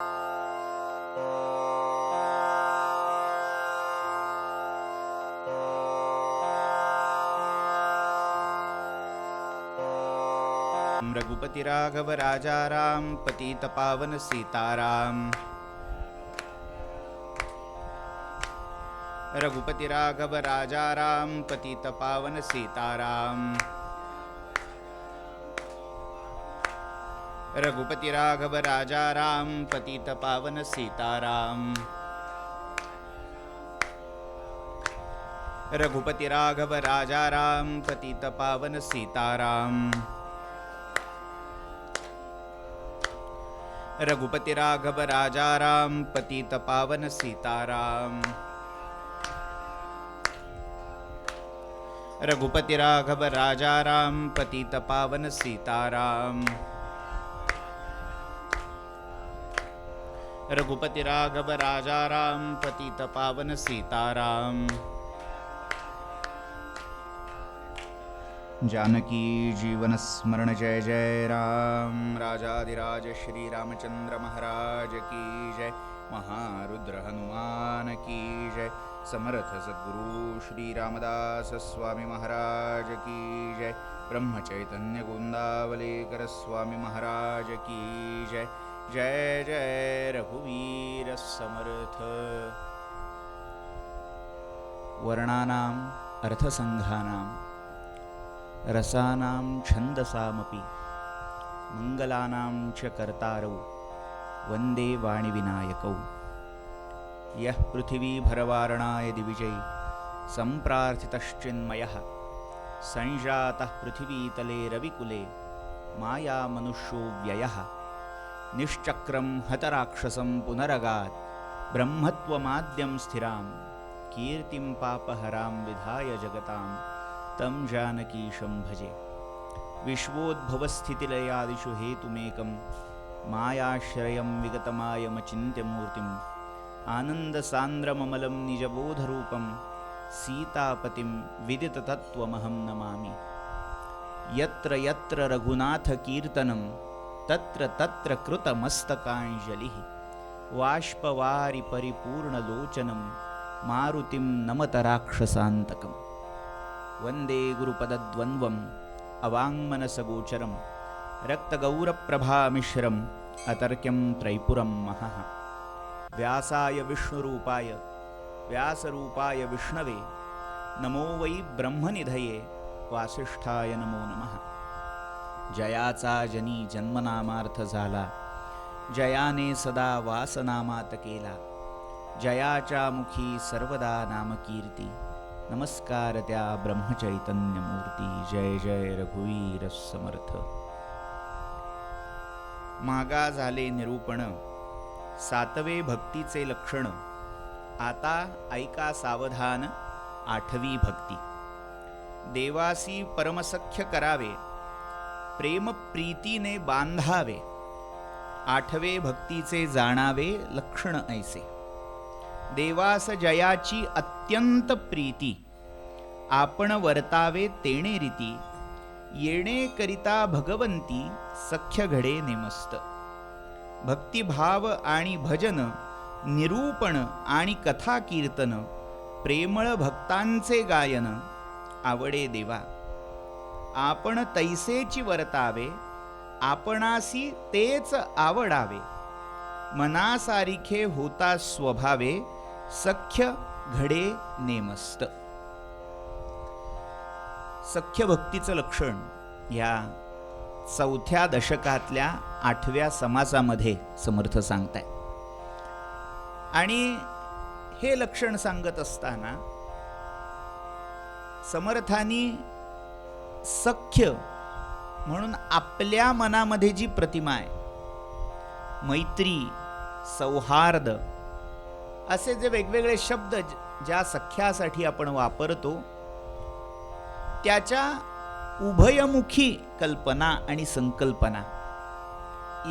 रघुपति राघव राजा राम पतित पावन सीताराम। रघुपति राघव राजा राम पतित पावन सीताराम। रघुपति राघव राजा राम पतित पावन सीताराम। रघुपति राघव राजा राम पतित पावन सीताराम। रघुपति राघव राजा राम पतित पावन सीताराम। रघुपति राघव राजा राम पतित पावन सीताराम। रघुपति राघव राजा राम पतित पावन सीताराम। जानकी जीवन स्मरण जय जय राम। राजाधिराज श्री रामचंद्र महाराज की जय। महारुद्र हनुमान की जय। समर्थ सद्गुरु श्री रामदास स्वामी महाराज की जय। ब्रह्म चैतन्य गोंदावलेकर स्वामी महाराज की जय। जय जय रघुवीर समर्थ। वर्णानाम अर्थसंघानाम रसानां छन्दसामपि मंगलानां च कर्तारौ वन्दे वाणिविनायकौ। यः पृथिवीभरवारणाय दिविजै सम्प्रार्थितश्चिन्मयः संजातः पृथिवीतले रविकुले मायामनुष्यो व्ययः। निश्चक्रं हतराक्षसं पुनरगात् ब्रह्मत्वमाद्यं स्थिरां कीर्तिं पापहरां विधाय जगतां तं जानकीशं भजे। विश्वोद्भवस्थितिलयादिषु हेतुमेकं मायाश्रयं विगतमायमचिन्त्यमूर्तिम् आनन्दसान्द्रममलं निजबोधरूपं सीतापतिं विदिततत्त्वमहं नमामि। यत्र यत्र रघुनाथकीर्तनं तत्र तत्र कृतमस्तकाञ्जलिः। वाष्पवारि परिपूर्णलोचनं मारुतिं नमत राक्षसान्तकम्। वन्दे गुरुपदद्वन्द्वम् अवाङ्मनसगोचरं रक्तगौरप्रभामिश्रम् अतर्क्यं त्रैपुरं महः। व्यासाय विष्णुरूपाय व्यासरूपाय विष्णवे नमो वै ब्रह्मनिधये वासिष्ठाय नमो नमः। जयाचा जनी जन्मनामार्थ झाला जयाने सदा वासनामात केला। जयाच्या मुखी सर्वदा नामकीर्ती नमस्कार त्या ब्रह्मचैतन्य मूर्ती। जय जय रघुवीर समर्थ। मागा झाले निरूपण सातवे भक्तीचे लक्षण। आता ऐका सावधान आठवी भक्ती। देवासी परमसख्य करावे प्रेम प्रीतीने बांधावे। आठवे भक्तीचे जाणावे लक्षण ऐसे। देवास जयाची अत्यंत प्रीती आपण वर्तावे तेणे रीती। येणे करिता भगवंती सख्य घडे नेमस्त। भक्तिभाव आणि भजन निरूपण आणि कथा कीर्तन प्रेमळ भक्तांचे गायन आवडे देवा। आपण तैसेची वर्तावे आपणासी तेच आवडावे। मनासारिखे होता स्वभावे सख्य घडे नेमस्त। सख्य भक्तीचं लक्षण या चौथ्या दशकातल्या 8व्या समासामध्ये समर्थ सांगताय। आणि हे लक्षण सांगत असताना समर्थांनी सख्य म्हणून आपल्या मनामध्ये जी प्रतिमा आहे, मैत्री, सौहार्द असे जे वेगवेगळे शब्द ज्या सख्यासाठी आपण वापरतो त्याच्या उभयमुखी कल्पना आणि संकल्पना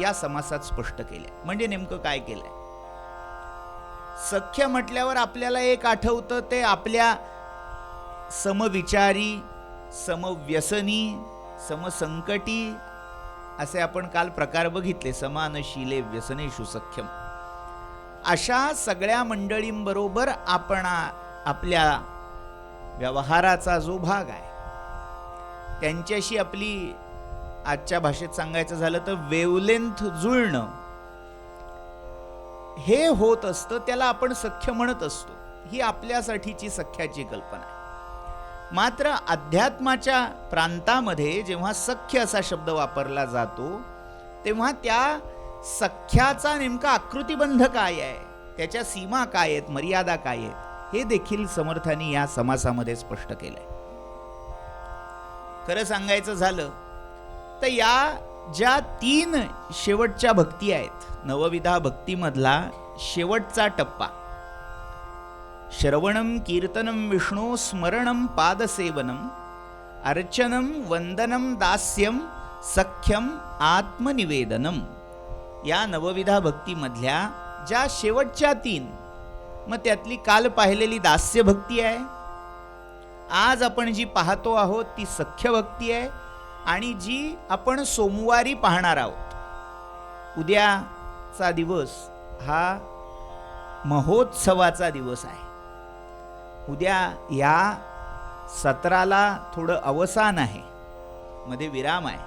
या समासात स्पष्ट केल्या। म्हणजे नेमकं काय केलंय? सख्य म्हटल्यावर आपल्याला एक आठवतं ते आपल्या समविचारी, समव्यसनी, समसंकटी असे आपण काल प्रकार बघितले. समानशीले व्यसनेषु सख्यम. अशा सगळ्या मंडळींबरोबर आपण आपल्या व्यवहाराचा जो भाग आहे त्यांच्याशी आपली, आजच्या भाषेत सांगायचं झालं तर वेवलेंथ जुळणं हे होत असतं. त्याला आपण सख्य म्हणत असतो. ही आपल्यासाठीची सख्याची कल्पना आहे. मात्र अध्यात्माच्या प्रांतामध्ये जेव्हा सख्य असा शब्द वापरला जातो तेव्हा त्या सख्याचा नेमका आकृतिबंध काय आहे, त्याच्या सीमा काय आहेत, मर्यादा काय आहेत, हे देखील समर्थांनी या समासामध्ये स्पष्ट केलंय. खरं सांगायचं झालं तर या ज्या 3 शेवटच्या भक्ती आहेत, नवविधा भक्तीमधला शेवटचा टप्पा, श्रवणम कीर्तनम विष्णू स्मरणम पादसेवनम अर्चनम वंदनम दास्यम सख्यम आत्मनिवेदनम, या नवविधा भक्तीमधल्या ज्या शेवटच्या 3, मग त्यातली काल पाहिलेली दास्य भक्ती आहे, आज आपण जी पाहतो आहोत ती सख्य भक्ती आहे, आणि जी आपण सोमवारी पाहणार आहोत. उद्याचा दिवस हा महोत्सवाचा दिवस आहे. उद्या या सत्राला थोडं अवसान आहे, मध्ये विराम आहे.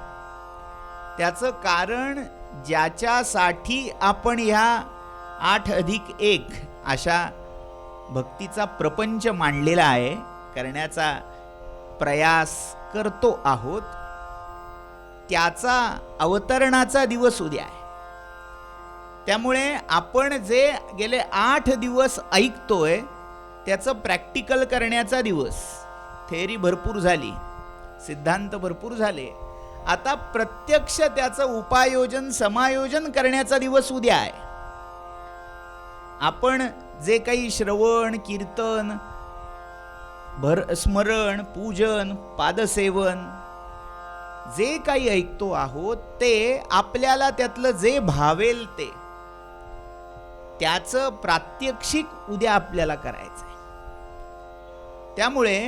त्याचं कारण ज्याच्यासाठी आपण ह्या 8+1 अशा भक्तीचा प्रपंच मांडलेला आहे, करण्याचा प्रयास करतो आहोत, त्याचा अवतरणाचा दिवस उद्या आहे. त्यामुळे आपण जे गेले 8 दिवस ऐकतोय त्याचं प्रॅक्टिकल करण्याचा दिवस. थेअरी भरपूर झाली, सिद्धांत भरपूर झाले, आता प्रत्यक्ष त्याचं उपायोजन समायोजन करण्याचा दिवस उद्या आहे. आपण जे काही श्रवण कीर्तन स्मरण पूजन पादसेवन जे काही ऐकतो आहोत ते आपल्याला त्यातलं जे भावेल ते त्याचं प्रात्यक्षिक उद्या आपल्याला करायचं आहे. त्यामुळे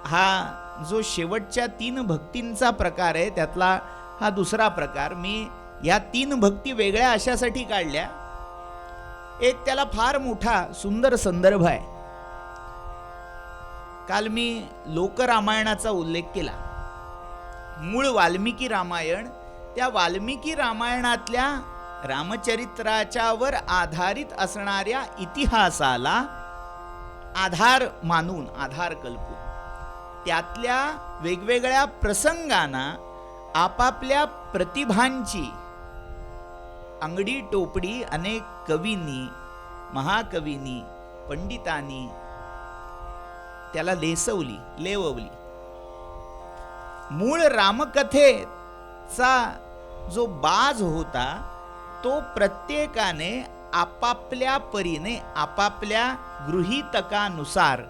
हा जो शेवटच्या 3 भक्तींचा प्रकार आहे त्यातला हा दुसरा प्रकार. मी या 3 भक्ती वेगळ्या अशासाठी काढल्या, एक त्याला फार मोठा सुंदर संदर्भ आहे. काल मी लोकरामायणाचा उल्लेख केला. मूळ वाल्मिकी रामायण, त्या वाल्मिकी रामायणातल्या रामचरित्राच्यावर आधारित असणाऱ्या इतिहासाला आधार मानून, आधार कल्पून त्यातल्या वेगवेगळ्या प्रसंगांना आपापल्या प्रतिभांची अंगडी टोपडी अनेक कवींनी, महाकवींनी, पंडितांनी त्याला लेववली. मूळ रामकथेचा जो बाज होता तो प्रत्येकाने आपापल्या परीने, आपापल्या गृहीतकानुसार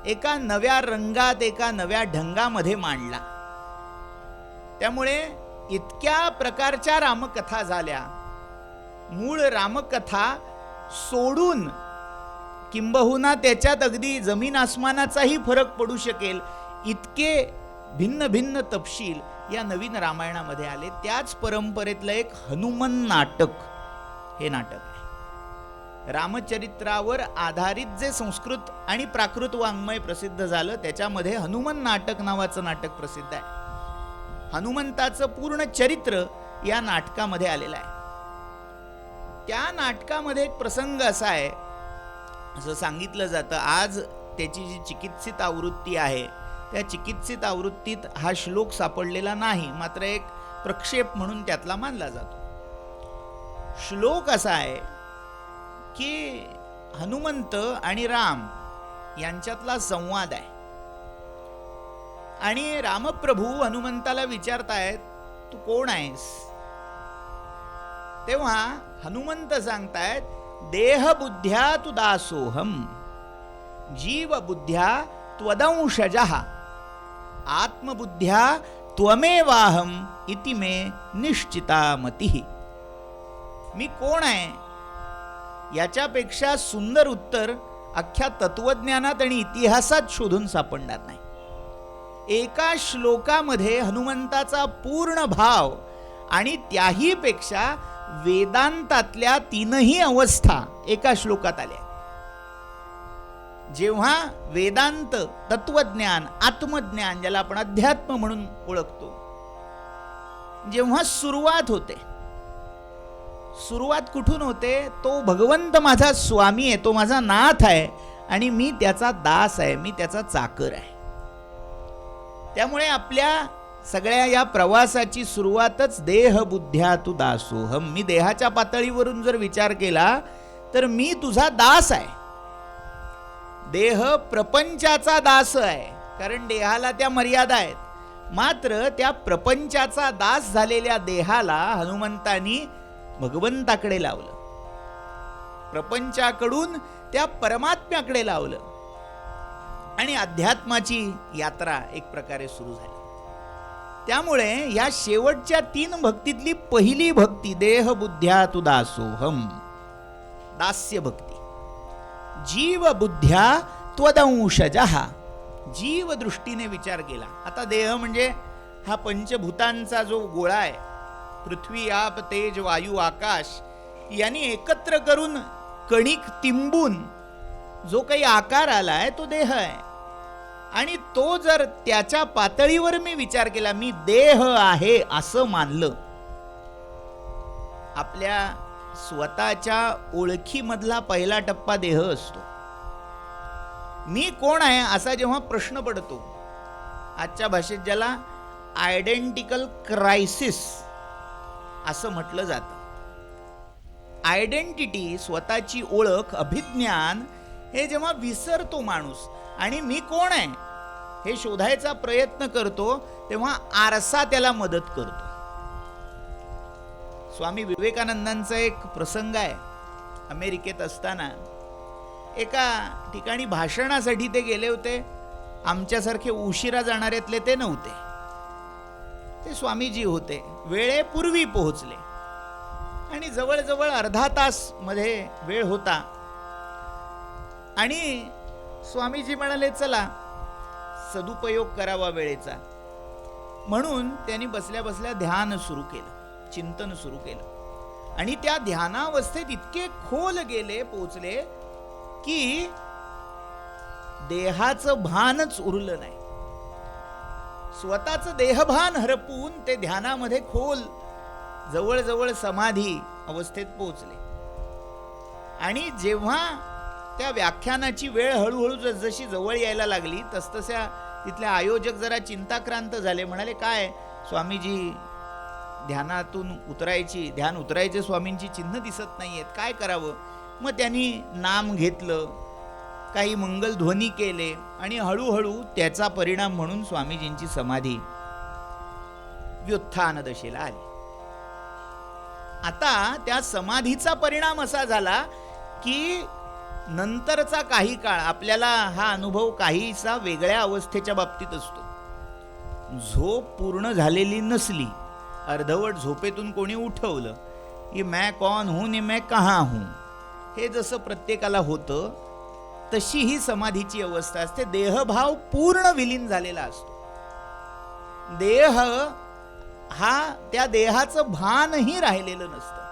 एका नव्या रंगात, एका नव्या ढंगामध्ये मांडला. त्यामुळे इतक्या प्रकारच्या रामकथा झाल्या. मूळ रामकथा सोडून किंबहुना त्याच्यात अगदी जमीन आसमानाचाही फरक पडू शकेल इतके भिन्न भिन्न तपशील या नवीन रामायणामध्ये आले. त्याच परंपरेतलं एक हनुमान नाटक हे नाटक आहे. रामचरित्रावर आधारित जे संस्कृत आणि प्राकृत वाङ्मय प्रसिद्ध झालं त्याच्यामध्ये हनुमान नाटक नावाचं नाटक प्रसिद्ध आहे. हनुमंताचं पूर्ण चरित्र या नाटकामध्ये आलेलं आहे. त्या नाटकामध्ये एक प्रसंग असा आहे, असं सांगितलं जातं, आज त्याची जी चिकित्सित आवृत्ती आहे त्या चिकित्सित आवृत्तीत हा श्लोक सापडलेला नाही, मात्र एक प्रक्षेप म्हणून त्यातला मानला जातो. श्लोक असा आहे की हनुमंत आणि राम यांच्यातला संवाद आहे आणि रामप्रभू हनुमंताला विचारतायत, तू कोण आहेस? तेव्हा हनुमंत सांगतायत, देह बुद्ध्या तु दासोहम, जीव बुद्ध्या त्वदंशजः, आत्मबुद्ध्या त्वमेवाहम इति मे निश्चिता मतिः. मी कोण आहे याच्यापेक्षा सुंदर उत्तर अख्ख्या तत्वज्ञानात आणि इतिहासात शोधून सापडणार नाही. एका श्लोकामध्ये हनुमंताचा पूर्ण भाव आणि त्याही पेक्षा वेदांतातल्या तीनही अवस्था एका श्लोकात आल्या. जेव्हा वेदांत, तत्वज्ञान, आत्मज्ञान, ज्याला आपण अध्यात्म म्हणून ओळखतो, जेव्हा सुरुवात होते, सुरुवात कुठून होते? तो भगवंत माझा स्वामी आहे, तो माझा नाथ आहे आणि मी त्याचा दास आहे, मी त्याचा चाकर आहे. त्यामुळे आपल्या सगळ्या या प्रवासाची सुरुवातच देह बुद्ध्या तू दासोहम. मी देहाच्या पातळीवरून जर विचार केला तर मी तुझा दास आहे. देह प्रपंचाचा दास आहे, कारण देहाला त्या मर्यादा आहेत. मात्र त्या प्रपंचाचा दास झालेल्या देहाला हनुमंतांनी भगवंताकडे लावलं, प्रपंचाकडून त्या परमात्म्याकडे लावलं आणि अध्यात्माची यात्रा एक प्रकारे सुरू झाली. त्यामुळे या शेवटच्या 3 भक्तीतली पहिली भक्ती देह बुद्ध्या तू दासोहम, दास्य भक्ती. जीव बुद्ध्या त्वदंशजः, जीव दृष्टीने विचार केला. आता देह म्हणजे हा पंचभूतांचा जो गोळा आहे, पृथ्वी, आप, तेज, वायू, आकाश यांनी एकत्र करून कणिक तिंबून जो काही आकार आलाय तो देह आहे. आणि तो जर त्याच्या पातळीवर मी विचार केला, मी देह आहे असं मानलं, आपल्या स्वतःच्या ओळखीमधला पहिला टप्पा देह असतो. मी कोण आहे असा जेव्हा प्रश्न पडतो, आजच्या भाषेत ज्याला आयडेंटिकल क्रायसिस असं म्हटलं जातं. आयडेंटिटी, स्वतःची ओळख, अभिज्ञान हे जेव्हा विसरतो माणूस आणि मी कोण आहे हे शोधायचा प्रयत्न करतो, तेव्हा आरसा त्याला मदत करतो. स्वामी विवेकानंदांचा एक प्रसंग आहे. अमेरिकेत असताना एका ठिकाणी भाषणासाठी ते गेले होते. आमच्यासारखे उशिरा जाणाऱ्यातले ते नव्हते, ते स्वामीजी होते. वेळेपूर्वी पोहोचले आणि जवळजवळ अर्धा तास मध्ये वेळ होता आणि स्वामीजी म्हणाले चला सदुपयोग करावा वेळेचा, म्हणून त्यांनी बसल्या बसल्या ध्यान सुरू केलं, चिंतन सुरू केलं. आणि त्या ध्यानावस्थेत इतके खोल गेले, पोचले की देहाचं भानच उरलं नाही. स्वतःचं देहभान हरपून ते ध्यानामध्ये खोल जवळजवळ समाधी अवस्थेत पोहोचले. आणि जेव्हा त्या व्याख्यानाची वेळ हळूहळू जसजशी जवळ यायला लागली तसतशा तिथले आयोजक जरा चिंताक्रांत झाले. म्हणाले काय स्वामीजी, ध्यानातून ध्यान उतरायचे स्वामींची चिन्ह दिसत नाहीयेत, काय करावं? मग त्यांनी नाम घेतलं, काही मंगल ध्वनी केले आणि हळूहळू त्याचा परिणाम म्हणून स्वामीजींची समाधी व्युत्थान दशेला आली. आता त्या समाधीचा परिणाम असा झाला की नंतरचा काही काळ आपल्याला हा अनुभव काहीसा वेगळ्या अवस्थेच्या बाबतीत असतो. झोप पूर्ण झालेली नसली, अर्धवट झोपेतून कोणी उठवलं की मैं कौन हूं नि मैं कहां हूं, हे जसं प्रत्येकाला होतं तशी ही समाधीची अवस्था असते. देहभाव पूर्ण विलीन झालेला असतो. देह हा त्या देहाचं भानही राहिलेलं नसतं.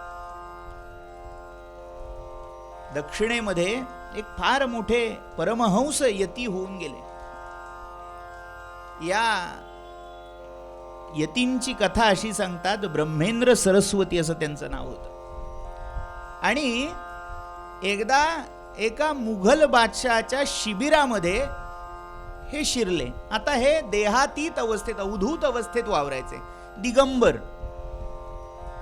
दक्षिणेमध्ये एक फार मोठे परमहंस यती होऊन गेले. या यतींची कथा अशी सांगतात, ब्रह्मेंद्र सरस्वती असं त्यांचं नाव होतं. आणि एकदा एका मुघल बादशहाच्या शिबिरामध्ये हे शिरले. आता हे देहातीत अवस्थेत, अवधूत अवस्थेत वावरायचे, दिगंबर.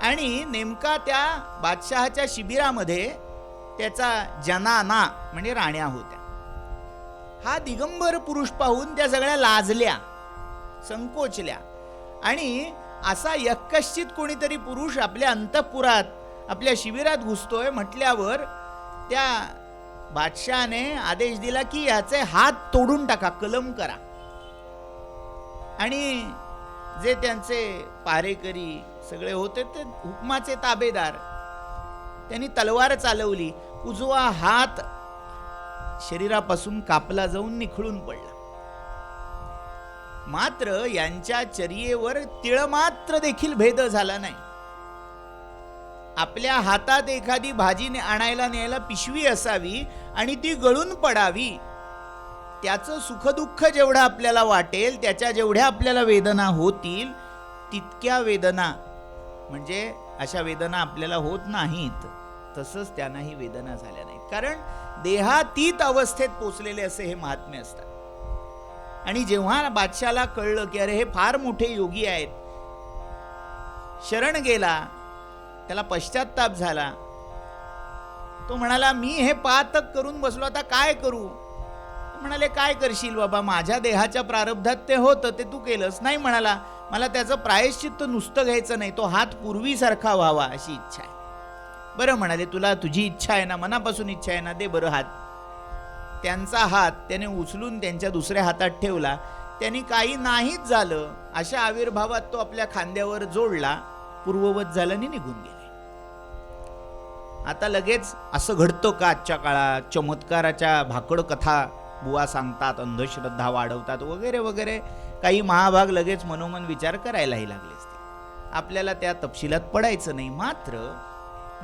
आणि नेमका त्या बादशहाच्या शिबिरामध्ये त्याचा जनाना म्हणजे राण्या होत्या. हा दिगंबर पुरुष पाहून त्या सगळ्या लाजल्या, संकोचल्या. आणि असा यक्कश्चित कोणीतरी पुरुष आपल्या अंतःपुरात, आपल्या शिबिरात घुसतोय म्हटल्यावर त्या बादशहाने आदेश दिला की याचे हात तोडून टाका, कलम करा. आणि जे त्यांचे पारेकरी सगळे होते ते हुकमाचे ताबेदार, त्यांनी तलवार चालवली. उजवा हात शरीरापासून कापला जाऊन निखळून पडला. मात्र यांच्या चर्येवर तिळमात्र देखील भेद झाला नाही. आपल्या हातात एखादी भाजी आणायला न्यायला पिशवी असावी आणि ती गळून पडावी. त्याचं सुखदुःख जेवढं आपल्याला वाटेल, त्याच्या जेवढ्या आपल्याला वेदना होतील, तितक्या वेदना म्हणजे अशा वेदना आपल्याला होत नाहीत. तसंच त्यांनाही वेदना झाल्या नाहीत, कारण देहातीत अवस्थेत पोचलेले असे हे महात्मे असतात. आणि जेव्हा बादशाला कळलं की अरे हे फार मोठे योगी आहेत, शरण गेला, त्याला पश्चाताप झाला. तो म्हणाला मी हे पातक करून बसलो, आता काय करू? म्हणाले काय करशील बाबा, माझ्या देहाच्या प्रारब्धात ते होतं, ते तू केलंस नाही. म्हणाला मला त्याचं प्रायश्चित्त नुसतं घ्यायचं नाही, तो हात पूर्वीसारखा व्हावा अशी इच्छा आहे. बरं म्हणाले, तुला तुझी इच्छा आहे ना, मनापासून इच्छा आहे ना, दे बरं हात. त्यांचा हात त्याने उचलून त्यांच्या दुसऱ्या हातात ठेवला. त्यांनी काही नाहीच झालं अशा आविर्भावात तो आपल्या खांद्यावर जोडला, पूर्ववत झालं आणि निघून गेले. आता लगेच असं घडतं का आजच्या काळात? चमत्काराच्या भाकड कथा बुवा सांगतात, अंधश्रद्धा वाढवतात वगैरे वगैरे काही महाभाग लगेच मनोमन विचार करायलाही लागले असते. आपल्याला त्या तपशिलात पडायचं नाही. मात्र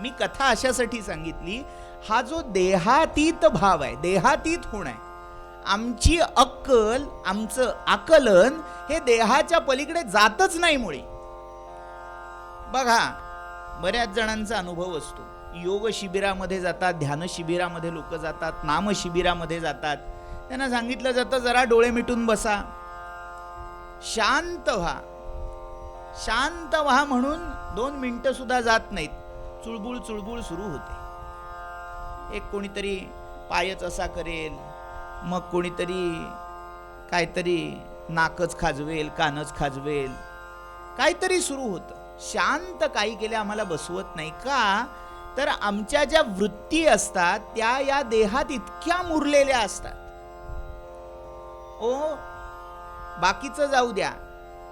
मी कथा अशासाठी सांगितली, हा जो देहातीत भाव आहे, देहातीत होण आहे, आमची अक्कल, आमचं आकलन हे देहाच्या पलीकडे जातच नाही. मुळे बघा, बऱ्याच जणांचा अनुभव असतो, योग शिबिरामध्ये जातात, ध्यान शिबिरामध्ये लोक जातात, नाम शिबिरामध्ये जातात. त्यांना सांगितलं जातं जरा डोळे मिटून बसा, शांत व्हा. शांत व्हा म्हणून 2 मिनिटं सुद्धा जात नाहीत, चुळबुळ चुळबुळ सुरू होते. एक कोणीतरी पायच असा करेल, मग कोणीतरी काहीतरी नाकच खाजवेल, कानच खाजवेल, काहीतरी सुरू होतं. शांत काही केले आम्हाला बसवत नाही का? तर आमच्या ज्या वृत्ती असतात त्या या देहात इतक्या मुरलेल्या असतात. ओ बाकीचं जाऊ द्या,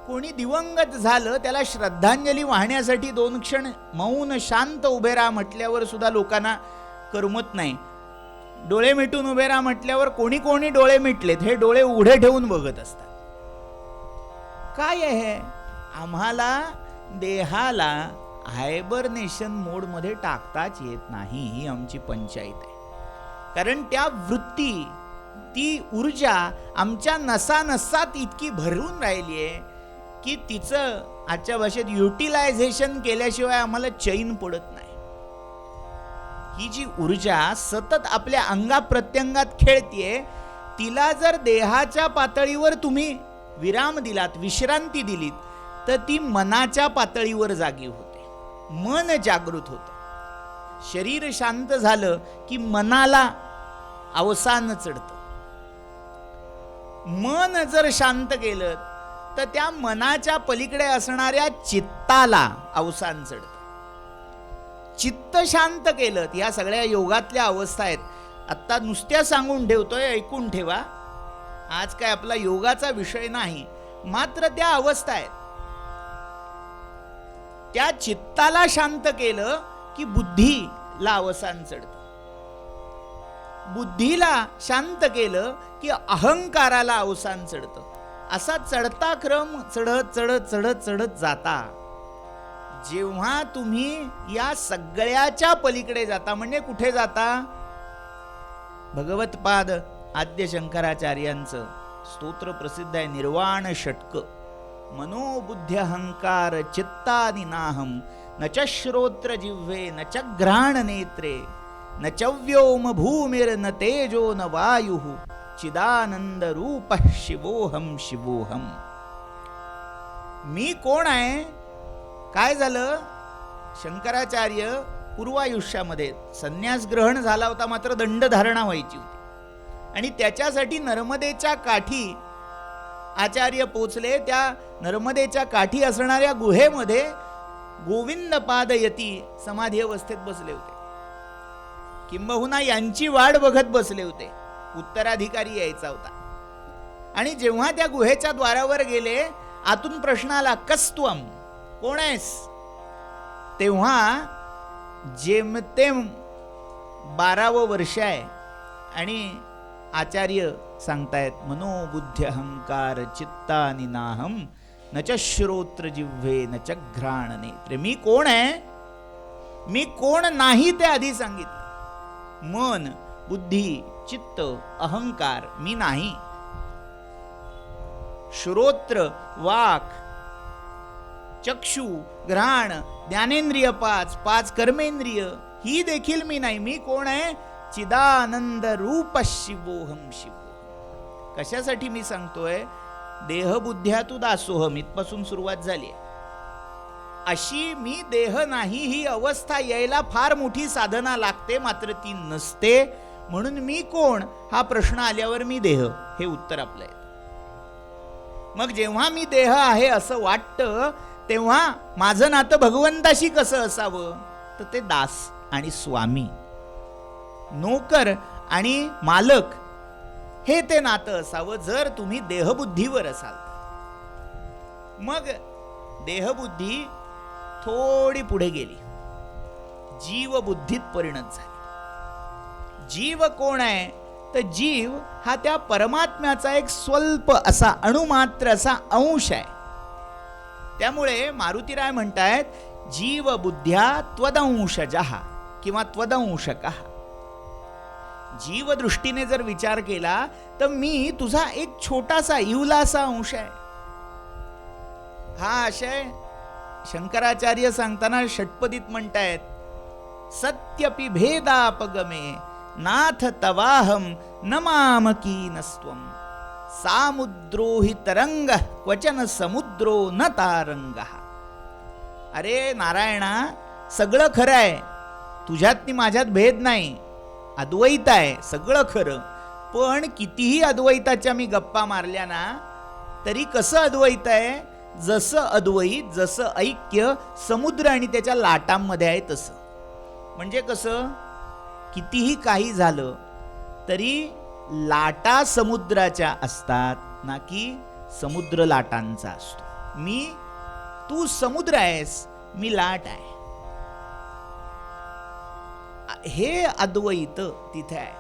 कोणी दिवंगत झालं त्याला श्रद्धांजली वाहण्यासाठी 2 क्षण मौन शांत उभे राहा म्हटल्यावर सुद्धा लोकांना करमत नाही. डोळे मिटून उभे राहा म्हटल्यावर कोणी कोणी डोळे मिटलेत, हे डोळे उघडे ठेवून बघत असतात. काय आहे? आम्हाला देहाला हायबरनेशन मोड मध्ये टाकताच येत नाही, ही आमची पंचायत आहे. कारण त्या वृत्ती, ती ऊर्जा आमच्या नसानसात इतकी भरून राहिली आहे की तिचं आजच्या भाषेत युटिलायझेशन केल्याशिवाय आम्हाला चैन पडत नाही. ही जी ऊर्जा सतत आपल्या अंगा प्रत्यंगात खेळतीये, तिला जर देहाच्या पातळीवर तुम्ही विराम दिलात, विश्रांती दिलीत, तर ती मनाच्या पातळीवर जागी होते, मन जागृत होतं. शरीर शांत झालं की मनाला अवसान चढतं. मन जर शांत केलं तर त्या मनाच्या पलीकडे असणाऱ्या चित्ताला अवसान चढतं. चित्त शांत केलं, या सगळ्या योगातल्या अवस्था आहेत. आत्ता नुसत्या सांगून ठेवतोय, ऐकून ठेवा. आज काय आपला योगाचा विषय नाही, मात्र त्या अवस्था आहेत. त्या चित्ताला शांत केलं की बुद्धीला अवसान चढतं. बुद्धीला शांत केलं की अहंकाराला अवसान चढतं. असा चढता क्रम चढत चढत चढत चढत जाता. जेव्हा तुम्ही या सगळ्याच्या पलीकडे जाता, म्हणजे कुठे जाता? भगवत्पाद आद्य शंकराचार्यांचं स्तोत्र प्रसिद्ध आहे, निर्वाण षटक. मनोबुद्धी अहंकार चित्तादि नाहम, न च श्रोत्र जिह्वे न च घ्राण नेत्रे, न च व्योम भूमिर न तेजो न वायु, चिदानंद रूप शिवोहम शिवोहम. मी कोण आहे? काय झालं? शंकराचार्य पूर्वायुष्यामध्ये संन्यास ग्रहण झाला होता, मात्र दंडधारणा व्हायची होती. आणि त्याच्यासाठी नर्मदेच्या काठी आचार्य पोचले. त्या नर्मदेच्या काठी असणाऱ्या गुहेमध्ये गोविंद पादयती समाधी अवस्थेत बसले होते. किंबहुना यांची वाट बघत बसले होते, उत्तराधिकारी यायचा होता. आणि जेव्हा त्या गुहेच्या द्वारावर गेले, आतून प्रश्न आला, कस्त्वम, कोण आहेस? तेव्हा जेमतेम 12वं वर्ष आहे आणि आचार्य सांगतायत, मनोबुद्धी अहंकार चित्तानि नाहम, न च श्रोत्र जिह्वे न च घ्राण नेत्रे. मी कोण आहे? मी कोण नाही ते आधी सांगितलं. मन, बुद्धी, चित्त, अहंकार मी नाही. श्रोत्र, वाक, चक्षु, घ्राण, ज्ञानेंद्रिय पाच कर्मेंद्रिय ही देखील मी नाही. मी कोण आहे? चिदानंद रूप शिवोहम शिवोहम. कशासाठी मी सांगतोय? देहबुद्ध्या तू दासोहम इथपासून सुरुवात झाली. अशी मी देह नाही ही अवस्था यायला फार मोठी साधना लागते, मात्र ती नसते. म्हणून मी कोण हा प्रश्न आल्यावर मी देह हे उत्तर आपलं आहे. मग जेव्हा मी देह आहे असं वाटतं तेव्हा माझं नातं भगवंताशी कसं असावं? तर ते दास आणि स्वामी, नोकर आणि मालक हे ते नातं असावं जर तुम्ही देहबुद्धीवर असाल. मग देहबुद्धी थोडी पुढे गेली, जीवबुद्धीत परिणत झाली. जीव कोण आहे? तर जीव हा त्या परमात्म्याचा एक स्वल्प असा अणुमात्र असा अंश आहे. त्यामुळे मारुतीराय म्हणतायत जीव बुद्ध्या त्वदंशजः किंवा त्वदंशकः. जीव दृष्टीने जर विचार केला तर मी तुझा एक छोटासा इवलासा अंश आहे. हा आशय शंकराचार्य सांगताना षटपदीत म्हणतायत सत्यपि भेदापगमे नाथ तवाहम न मामकी नस्त्वम सामुद्रो हि तरंग क्वचन समुद्रो न तारंग. अरे नारायणा, सगळं खरं आहे, तुझ्यात नि माझ्यात भेद नाही, अद्वैत आहे, सगळं खरं. पण कितीही अद्वैताच्या मी गप्पा मारल्या ना तरी कसं अद्वैत आहे? जसं अद्वैत, जसं ऐक्य समुद्र आणि त्याच्या लाटांमध्ये आहे तसं. म्हणजे कसं? कितीही काही झालं तरी लाटा समुद्राच्या असतात ना की समुद्र लाटांचा असतो. तू समुद्र आहेस, मी लाट आहे. हे अद्वैत तिथे आहे.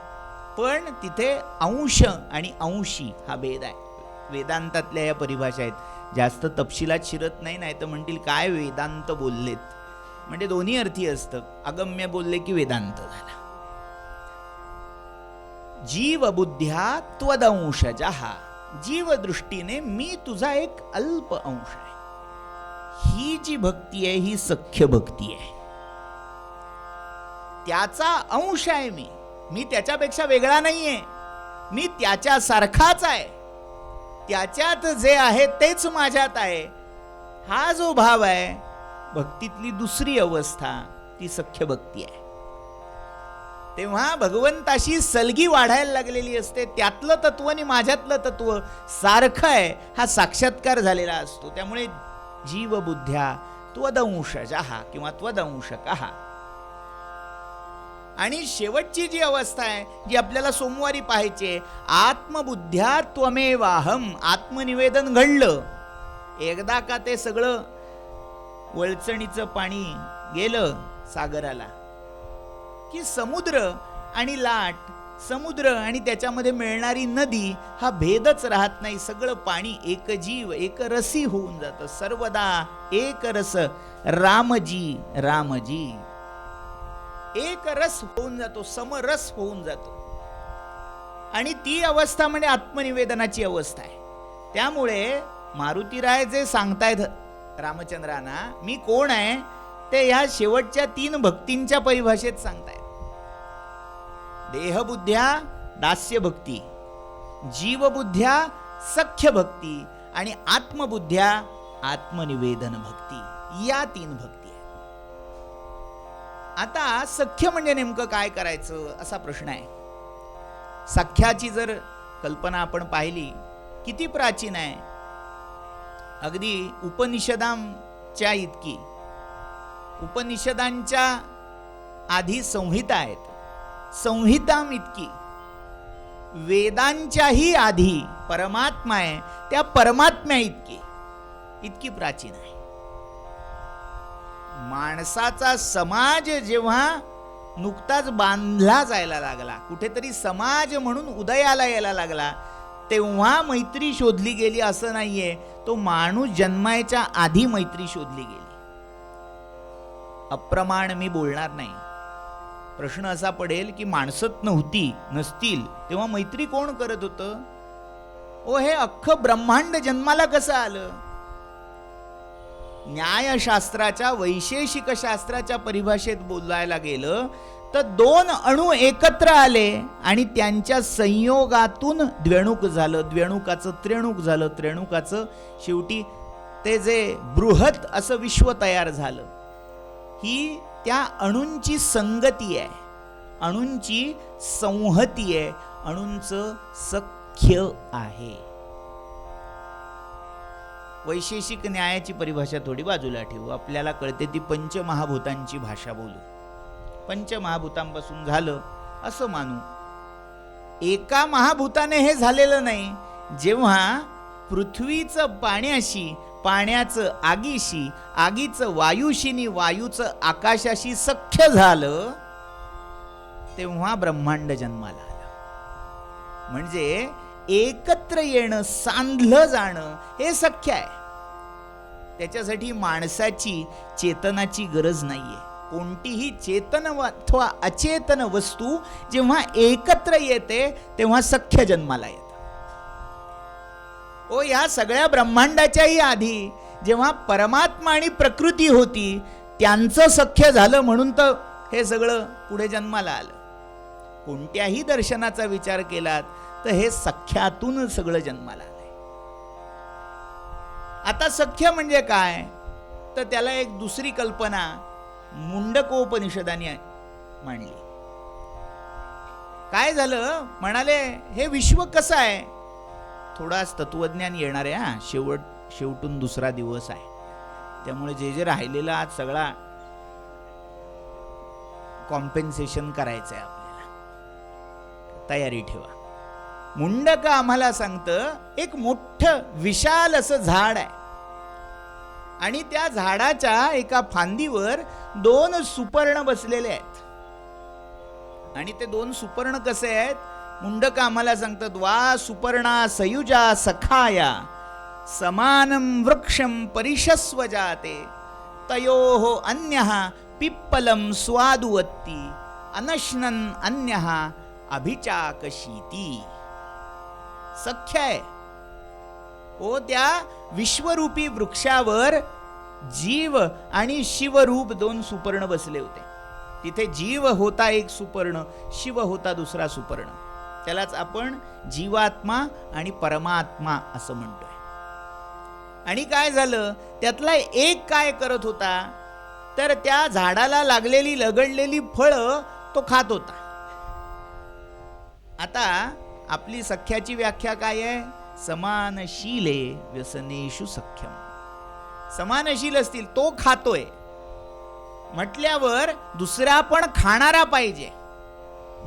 पण तिथे अंश आणि अंशी हा भेद आहे. वेदांतातल्या या परिभाषा आहेत, जास्त तपशिलात शिरत नाही तर म्हणतील काय वेदांत बोललेत. म्हणजे दोन्ही अर्थी असतं. अगम्य बोलले की वेदांत झाला. जीव बुद्ध्या त्वदंशजः, जीव दृष्टीने मी तुझा एक अल्प अंश आहे. ही जी भक्ती आहे ही सख्य भक्ती आहे. त्याचा अंश आहे मी त्याच्यापेक्षा वेगळा नाहीये, मी त्याच्यासारखाच आहे. त्याच्यात जे आहे तेच माझ्यात आहे. हा जो भाव आहे भक्तीतली दुसरी अवस्था ती सख्य भक्ती आहे. तेव्हा भगवंताशी सलगी वाढायला लागलेली असते. त्यातलं तत्व आणि माझ्यातलं तत्व सारखं आहे हा साक्षात्कार झालेला असतो. त्यामुळे जीवबुद्ध्या त्वदंशजः किंवा त्वदंशकः. आणि शेवटची जी अवस्था आहे जी आपल्याला सोमवारी पाहायची, आत्मबुद्ध्या त्वमेवाहम. आत्मनिवेदन घडलं एकदा का ते सगळं वळचणीचं पाणी गेलं सागराला की समुद्र आणि लाट, समुद्र आणि त्याच्यामध्ये मिळणारी नदी हा भेदच राहत नाही. सगळं पाणी एक जीव एक रसी होऊन जातं. सर्वदा एक रस रामजी रामजी. एक रस होऊन जातो, समरस होऊन जातो. आणि ती अवस्था म्हणजे आत्मनिवेदनाची अवस्था आहे. त्यामुळे मारुतीराय जे सांगतायत रामचंद्रांना मी कोण आहे ते ह्या शेवटच्या 3 भक्तींच्या परिभाषेत सांगतायत. देहबुद्ध्या दास्य भक्ती, जीवबुद्ध्या सख्य भक्ती आणि आत्मबुद्ध्या आत्मनिवेदन भक्ती, या 3 भक्ती आहेत. आता सख्य म्हणजे नेमकं काय करायचं असा प्रश्न आहे. सख्याची जर कल्पना आपण पाहिली किती प्राचीन आहे. अगदी उपनिषदांच्या इतकी. उपनिषदांच्या आधी संहिता आहेत, संहिताम इतकी. वेदांच्याही आधी परमात्मा आहे, त्या परमात्म्या इतकी प्राचीन आहे. माणसाचा समाज जेव्हा नुकताच बांधला जायला लागला, कुठेतरी समाज म्हणून उदयाला यायला लागला, तेव्हा मैत्री शोधली गेली असं नाहीये. तो माणूस जन्मायच्या आधी मैत्री शोधली गेली. अप्रमाण मी बोलणार नाही. प्रश्न असा पडेल की माणसत नसतील तेव्हा मैत्री कोण करत होतं? ओ, हे अख्खं ब्रह्मांड जन्माला कसं आलं? न्यायशास्त्राच्या वैशेषिक शास्त्राच्या परिभाषेत बोलायला गेलं तर दोन अणू एकत्र आले आणि त्यांच्या संयोगातून द्वेणुक झालं, द्वेणुकाचं त्रेणुक झालं, त्रेणुकाचं शेवटी ते जे बृहत असं विश्व तयार झालं. ही त्या अणूंची संगती आहे, अणूंची संहती आहे, अणूंचं सख्य आहे. वैशेषिक न्यायाची परिभाषा थोडी बाजूला ठेवू, आपल्याला कळते ती पंचमहाभूतांची भाषा बोलू. पंचमहाभूतांपासून झालं असं मानू. एका महाभूताने हे झालेलं नाही. जेव्हा पृथ्वीचं पाण्याशी, पाण्याचं आगीशी, आगीचं वायूशी, वायूचं आकाशाशी सख्य झालं तेव्हा ब्रह्मांड जन्माला आलं. म्हणजे एकत्र येणं, सांधलं जाणं हे सख्य आहे. त्याच्यासाठी माणसाची चेतनाची गरज नाहीये. कोणतीही चेतन अथवा अचेतन वस्तू जेव्हा एकत्र येते तेव्हा सख्य जन्माला येतं. ओ, या सगळ्या ब्रह्मांडाच्याही आधी जेव्हा परमात्मा आणि प्रकृती होती त्यांचं सख्य झालं म्हणून तर हे सगळं पुढे जन्माला आलं. कोणत्याही दर्शनाचा विचार केलात तर हे सख्यातून सगळं जन्माला आलंय. आता सख्य म्हणजे काय तर त्याला एक दुसरी कल्पना मुंडकोपनिषदाने मांडली. काय झालं म्हणाले, हे विश्व कसं आहे? थोडाच तत्वज्ञान येणार आहे. शेवटून दुसरा दिवस आहे, त्यामुळे जे राहिलेलं आज सगळा कॉम्पेन्सेशन करायचं आहे आपल्याला. तयारी ठेवा. मुंडक आम्हाला सांगतं एक मोठं विशाल असं झाड आहे आणि त्या झाडाच्या एका फांदीवर 2 सुपर्ण बसलेले आहेत. आणि ते 2 सुपर्ण कसे आहेत? मुंडक आम्हाला सांगतात, वा सुपर्णा सयुजा सखाया समानम वृक्षम परिशस्व जाते तयोः अन्यः पिप्पलम स्वादुवत्ती अनश्नन अन्यः अभिचाकशीती. सख्य आहे. ओ, त्या विश्वरूपी वृक्षावर जीव आणि शिवरूप 2 सुपर्ण बसले होते. तिथे जीव होता एक सुपर्ण, शिव होता दुसरा सुपर्ण. त्यालाच आपण जीवात्मा आणि परमात्मा असं म्हणतोय. आणि काय झालं, त्यातला एक काय करत होता तर त्या झाडाला लागलेली लगडलेली फळं तो खात होता. आता आपली सख्याची व्याख्या काय आहे? समानशीले व्यसनेषु सख्यम. समानशील असतील, तो खातोय म्हटल्यावर दुसरा पण खाणारा पाहिजे.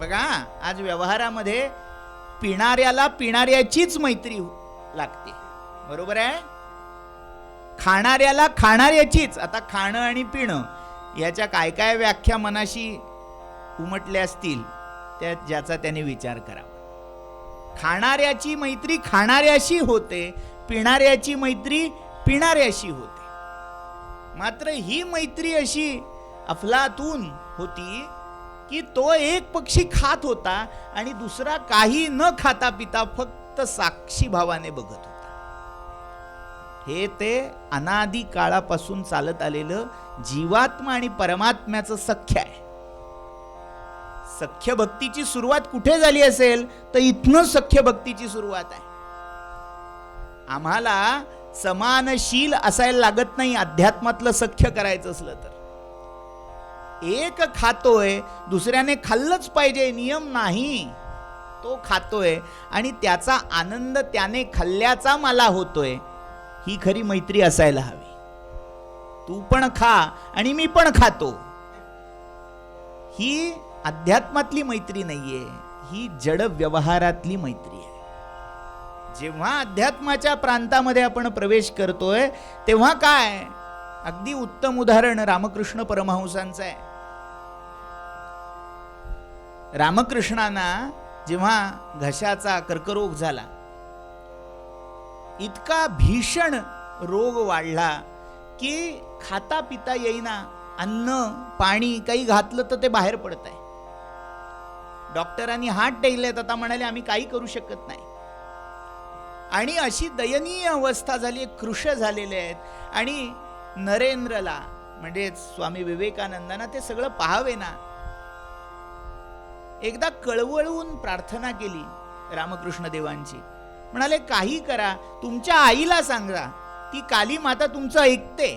बघा, आज व्यवहारामध्ये पिणाऱ्याला पिणाऱ्याचीच मैत्री लागते, बरोबर आहे? खाणाऱ्याला खाणाऱ्याचीच. आता खाणं आणि पिणं याच्या काय काय व्याख्या मनाशी उमटल्या असतील त्या ज्याचा त्याने विचार करावा. खाणाऱ्याची मैत्री खाणाऱ्याशी होते, पिणाऱ्याची मैत्री पिणाऱ्याशी होते. मात्र ही मैत्री अशी अफलातून होती की तो एक पक्षी खात होता आणि दुसरा काही न खाता पिता फक्त साक्षी भावाने बघत होता. हे ते अनादी काळापासून चालत आलेलं जीवात्मा आणि परमात्म्याचं सख्य आहे. सख्य भक्तीची सुरुवात कुठे झाली असेल तर इथनं सख्य भक्तीची सुरुवात आहे. आम्हाला समानशील असायला लागत नाही अध्यात्मातलं सख्य करायचं असलं तर. एक खातोय, दुसऱ्याने खाल्लंच पाहिजे नियम नाही. तो खातोय आणि त्याचा आनंद त्याने खाल्ल्याचा मला होतोय, ही खरी मैत्री असायला हवी. तू पण खा आणि मी पण खातो, ही अध्यात्मातली मैत्री नाहीये, ही जड व्यवहारातली मैत्री आहे. जेव्हा अध्यात्माच्या प्रांतामध्ये आपण प्रवेश करतोय तेव्हा काय, अगदी उत्तम उदाहरण रामकृष्ण परमहंसांचं आहे. रामकृष्णांना जेव्हा घशाचा कर्करोग झाला, इतका भीषण रोग वाढला की खाता पिता येईना अन्न पाणी काही घातलं तर ते बाहेर पडत आहे. डॉक्टरांनी हात टेकलेत, आता म्हणाले आम्ही काही करू शकत नाही. आणि अशी दयनीय अवस्था झाली, कृश झालेले आहेत. आणि नरेंद्रला म्हणजे स्वामी विवेकानंदांना ते सगळं पाहावे ना. एकदा कळवळून प्रार्थना केली रामकृष्ण देवांची. म्हणाले काही करा, तुमच्या आईला सांगा, ती काली माता तुमचं ऐकते,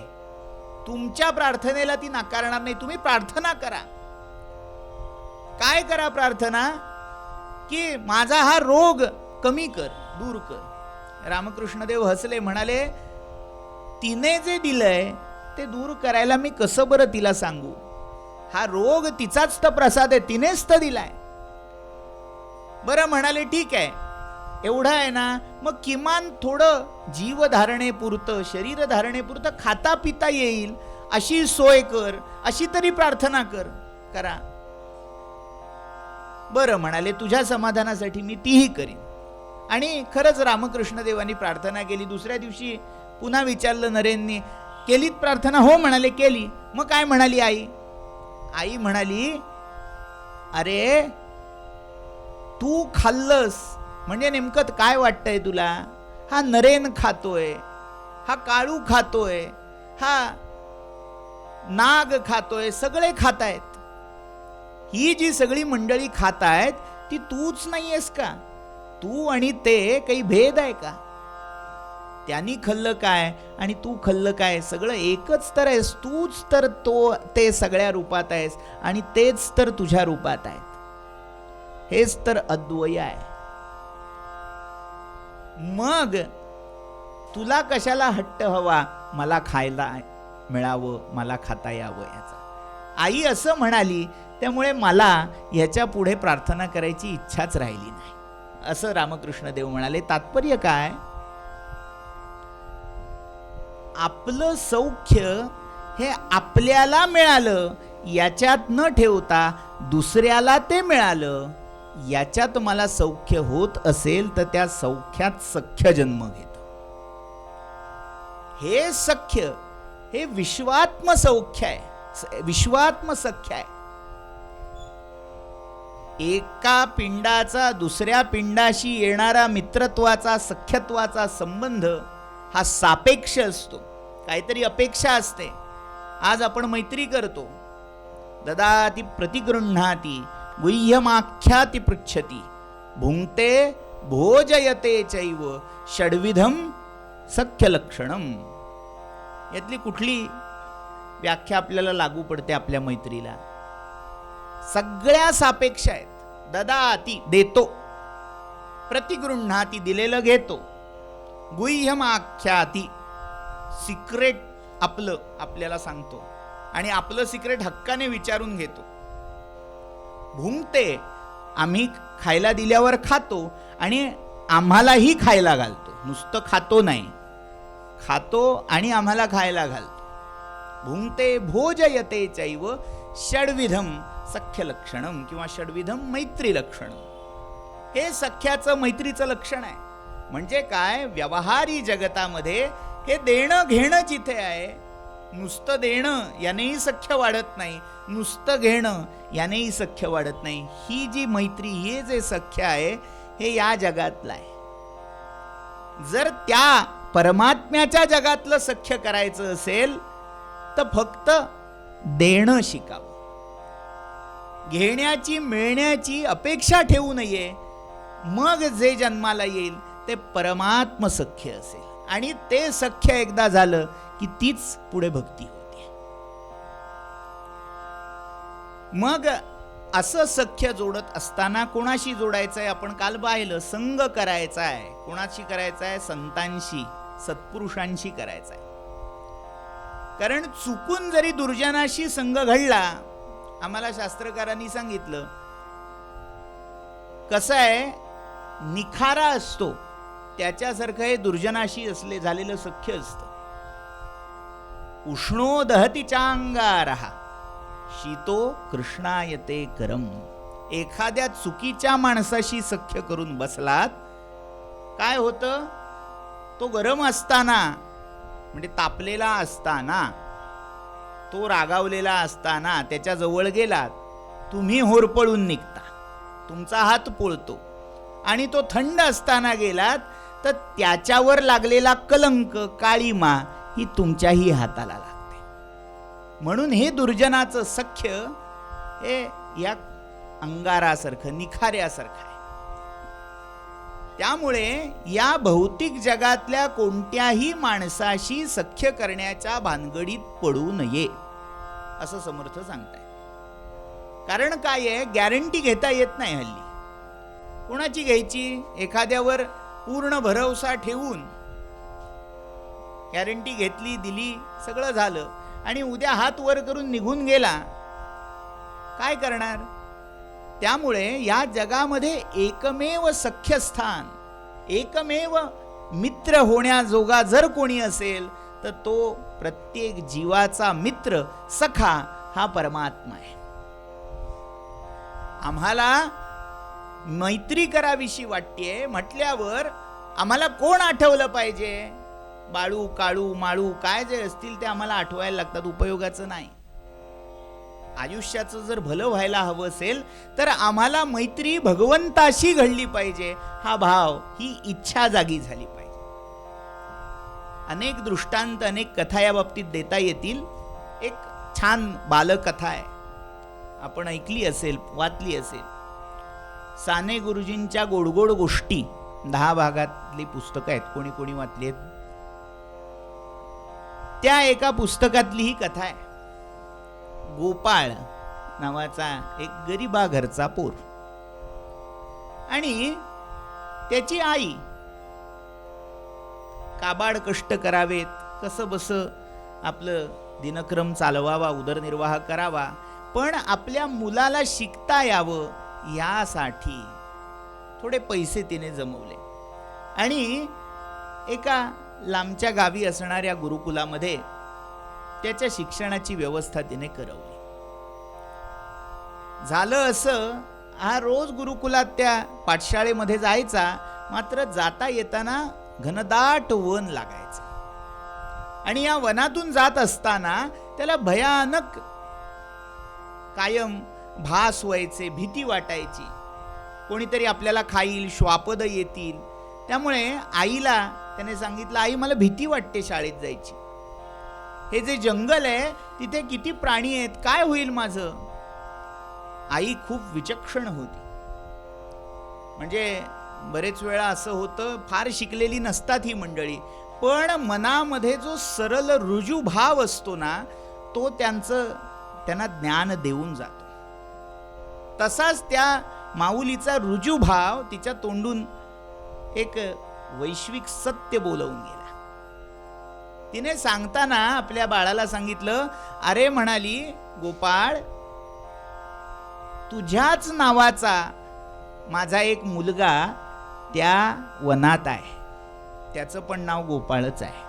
तुमच्या प्रार्थनेला ती नाकारणार नाही, तुम्ही प्रार्थना करा. काय करा प्रार्थना? की माझा हा रोग कमी कर, दूर कर. रामकृष्ण देव हसले, म्हणाले तिने जे दिलंय ते दूर करायला मी कसं बरं तिला सांगू? हा रोग तिचाच तर प्रसाद आहे, तिनेच तर दिलाय. बरं म्हणाले ठीक आहे, एवढं आहे ना, मग किमान थोडं जीवधारणेपुरतं, शरीर धारणेपुरतं खाता पिता येईल अशी सोय कर, अशी तरी प्रार्थना करा. बरं म्हणाले, तुझ्या समाधानासाठी मी तीही करीन. आणि खरंच रामकृष्ण देवांनी प्रार्थना केली. दुसऱ्या दिवशी पुन्हा विचारलं नरेंनी, केलीत प्रार्थना? हो म्हणाले, केली. मग काय म्हणाली आई? आई म्हणाली, अरे तू खाल्लंस म्हणजे नेमकं काय वाटतंय तुला? हा नरेन खातोय, हा काळू खातोय, हा नाग खातोय, सगळे खातायत. ही जी सगळी मंडळी खातायत ती तूच नाहीयेस का? तू आणि ते काही भेद आहे का? त्यांनी खाल्लं काय आणि तू खाल्लं काय, सगळं एकच तर आहेस. तूच तर ते सगळ्या रूपात आहेस आणि तेच तर तुझ्या रूपात आहेत. हेच तर अद्वय आहे. मग तुला कशाला हट्ट हवा मला खायला मिळावं, मला खाता यावं याचा? आई असं म्हणाली, त्यामुळे मला याच्या पुढे प्रार्थना करायची इच्छाच राहिली नाही, असं रामकृष्ण देव म्हणाले. तात्पर्य काय? आपलं सौख्य हे आपल्याला मिळालं याच्यात न ठेवता दुसऱ्याला ते मिळालं याच्यात मला सौख्य होत असेल तर त्या सौख्यात सख्य जन्म घेतो. हे सख्य हे विश्वात्म सौख्य आहे, विश्वात्म सख्य आहे. एका पिंडाचा दुसऱ्या पिंडाशी येणारा मित्रत्वाचा सख्यत्वाचा संबंध हा सापेक्ष असतो. काहीतरी अपेक्षा असते. आज आपण मैत्री करतो, ददाति प्रतिगृह्णाति गुह्यमाख्याति पृच्छति भुंक्ते भोजयते चैव षड्विधम सख्य लक्षणम. यातली कुठली व्याख्या आपल्याला लागू पडते आपल्या मैत्रीला? सगळ्या सापेक्ष आहेत. ददाति देतो, प्रतिगृह्णाति दिलेलं घेतो, गुह्यमाख्याति सिक्रेट आपलं आपल्याला सांगतो आणि आपलं सिक्रेट हक्काने विचारून घेतो. भुंकते आम्ही खायला दिल्यावर खातो आणि आम्हालाही खायला घालतो. नुसतं खातो नाही, खातो आणि आम्हाला खायला घालतो. भुंक्ते भोजयते चैव षड्विधम सख्य लक्षणम किंवा षड्विधम मैत्री लक्षणम. हे सख्याचं मैत्रीचं लक्षण आहे. म्हणजे काय? व्यवहारी जगतामध्ये हे देणं घेणं जिथे आहे, नुसतं देणं यानेही सख्य वाढत नाही, नुसतं घेणं यानेही सख्य वाढत नाही. ही जी मैत्री, हे जे सख्य आहे हे या जगातलं आहे. जर त्या परमात्म्याच्या जगातलं सख्य करायचं असेल तर फक्त देणं शिकावं. घेण्याची मिळण्याची अपेक्षा ठेवू नये. मग जे जन्माला येईल ते परमात्म सख्य असेल आणि ते सख्य एकदा झालं की तीच पुढे भक्ती होते. मग असं सख्य जोडत असताना कोणाशी जोडायचं आहे? आपण काल पाहिलं, संग करायचा आहे. कोणाशी करायचा आहे? संतांशी, सत्पुरुषांशी करायचा आहे. कारण चुकून जरी दुर्जनाशी संग घडला, आम्हाला शास्त्रकारांनी सांगितलं कसं आहे, निखारा असतो त्याच्यासारखं हे दुर्जनाशी झालेलं सख्य असतं. उष्णो दहती चांगारहा शीतो कृष्णायते करम. एखाद्या चुकीच्या माणसाशी सख्य करून बसलात, काय होतं? तो गरम असताना म्हणजे तापलेला असताना तो रागावलेला असताना त्याच्या जवळ गेलात, तुम्ही होरपळून निघता, तुमचा हात पोळतो. आणि तो थंड असताना गेलात तर त्याच्यावर लागलेला कलंक, काळीमा ही तुमच्याही हाताला लागते. म्हणून हे दुर्जनाचं सख्य हे या अंगारासारखं, निखाऱ्यासारखं आहे. त्यामुळे या भौतिक जगातल्या कोणत्याही माणसाशी सख्य करण्याच्या भानगडीत पडू नये असं समर्थ सांगताय. कारण काय आहे, गॅरंटी घेता येत नाही हल्ली. कोणाची घ्यायची? एखाद्यावर पूर्ण भरवसा ठेवून गॅरंटी घेतली, दिली, सगळं झालं आणि उद्या हात वर करून निघून गेला, काय करणार? त्यामुळे या जगामध्ये एकमेव सख्यस्थान, एकमेव मित्र होण्याजोगा जर कोणी असेल तर तो प्रत्येक जीवाचा मित्र, सखा हा परमात्मा आहे. आम्हाला मैत्री करावीशी वाटते म्हटल्यावर आम्हाला कोण आठवलं पाहिजे? बाळू, काळू, माळू काय जे असतील ते आम्हाला आठवायला लागतात, उपयोगाचं नाही. आयुष्याचं जर भलं व्हायला हवं असेल तर आम्हाला मैत्री भगवंताशी घडली पाहिजे, हा भाव, ही इच्छा जागी झाली पाहिजे. अनेक दृष्टांत, अनेक कथा या बाबतीत देता येतील. एक छान बालकथा आहे, आपण ऐकली असेल, वाचली असेल. साने गुरुजींच्या गोडगोड गोष्टी 10 भागातली पुस्तकं आहेत, कोणी कोणी वाचली आहेत. त्या एका पुस्तकातली ही कथा आहे. गोपाळ नावाचा एक गरीबा घरचा पोर आणि त्याची आई. काबाड कष्ट करावेत, कसं बस आपलं दिनक्रम चालवावा, उदरनिर्वाह करावा, पण आपल्या मुलाला शिकता यावं यासाठी थोडे पैसे तिने जमवले आणि एका लांबच्या गावी असणाऱ्या गुरुकुलामध्ये त्याच्या शिक्षणाची व्यवस्था तिने करवली. झालं असं, हा रोज गुरुकुलात त्या पाठशाळेमध्ये जायचा, मात्र जाता येताना घनदाट वन लागायचं आणि या वनातून जात असताना त्याला भयानक कायम भास व्हायचे, भीती वाटायची. कोणीतरी आपल्याला खाईल, श्वापद येतील. त्यामुळे आईला त्याने सांगितलं, आई मला भीती वाटते शाळेत जायची. हे जे जंगल आहे तिथे किती प्राणी आहेत, काय होईल माझं? आई खूप विचक्षण होती. म्हणजे बरेच वेळा असं होतं, फार शिकलेली नसतात ही मंडळी, पण मनामध्ये जो सरळ रुजू भाव असतो ना, तो त्यांना ज्ञान देऊन जातो. तसाच त्या माऊलीचा रुजू भाव तिच्या तोंडून एक वैश्विक सत्य बोलवून गेला. तिने सांगताना आपल्या बाळाला सांगितलं, अरे म्हणाली गोपाळ, तुझ्याच नावाचा माझा एक मुलगा त्या वनात आहे, त्याचं पण नाव गोपाळच आहे.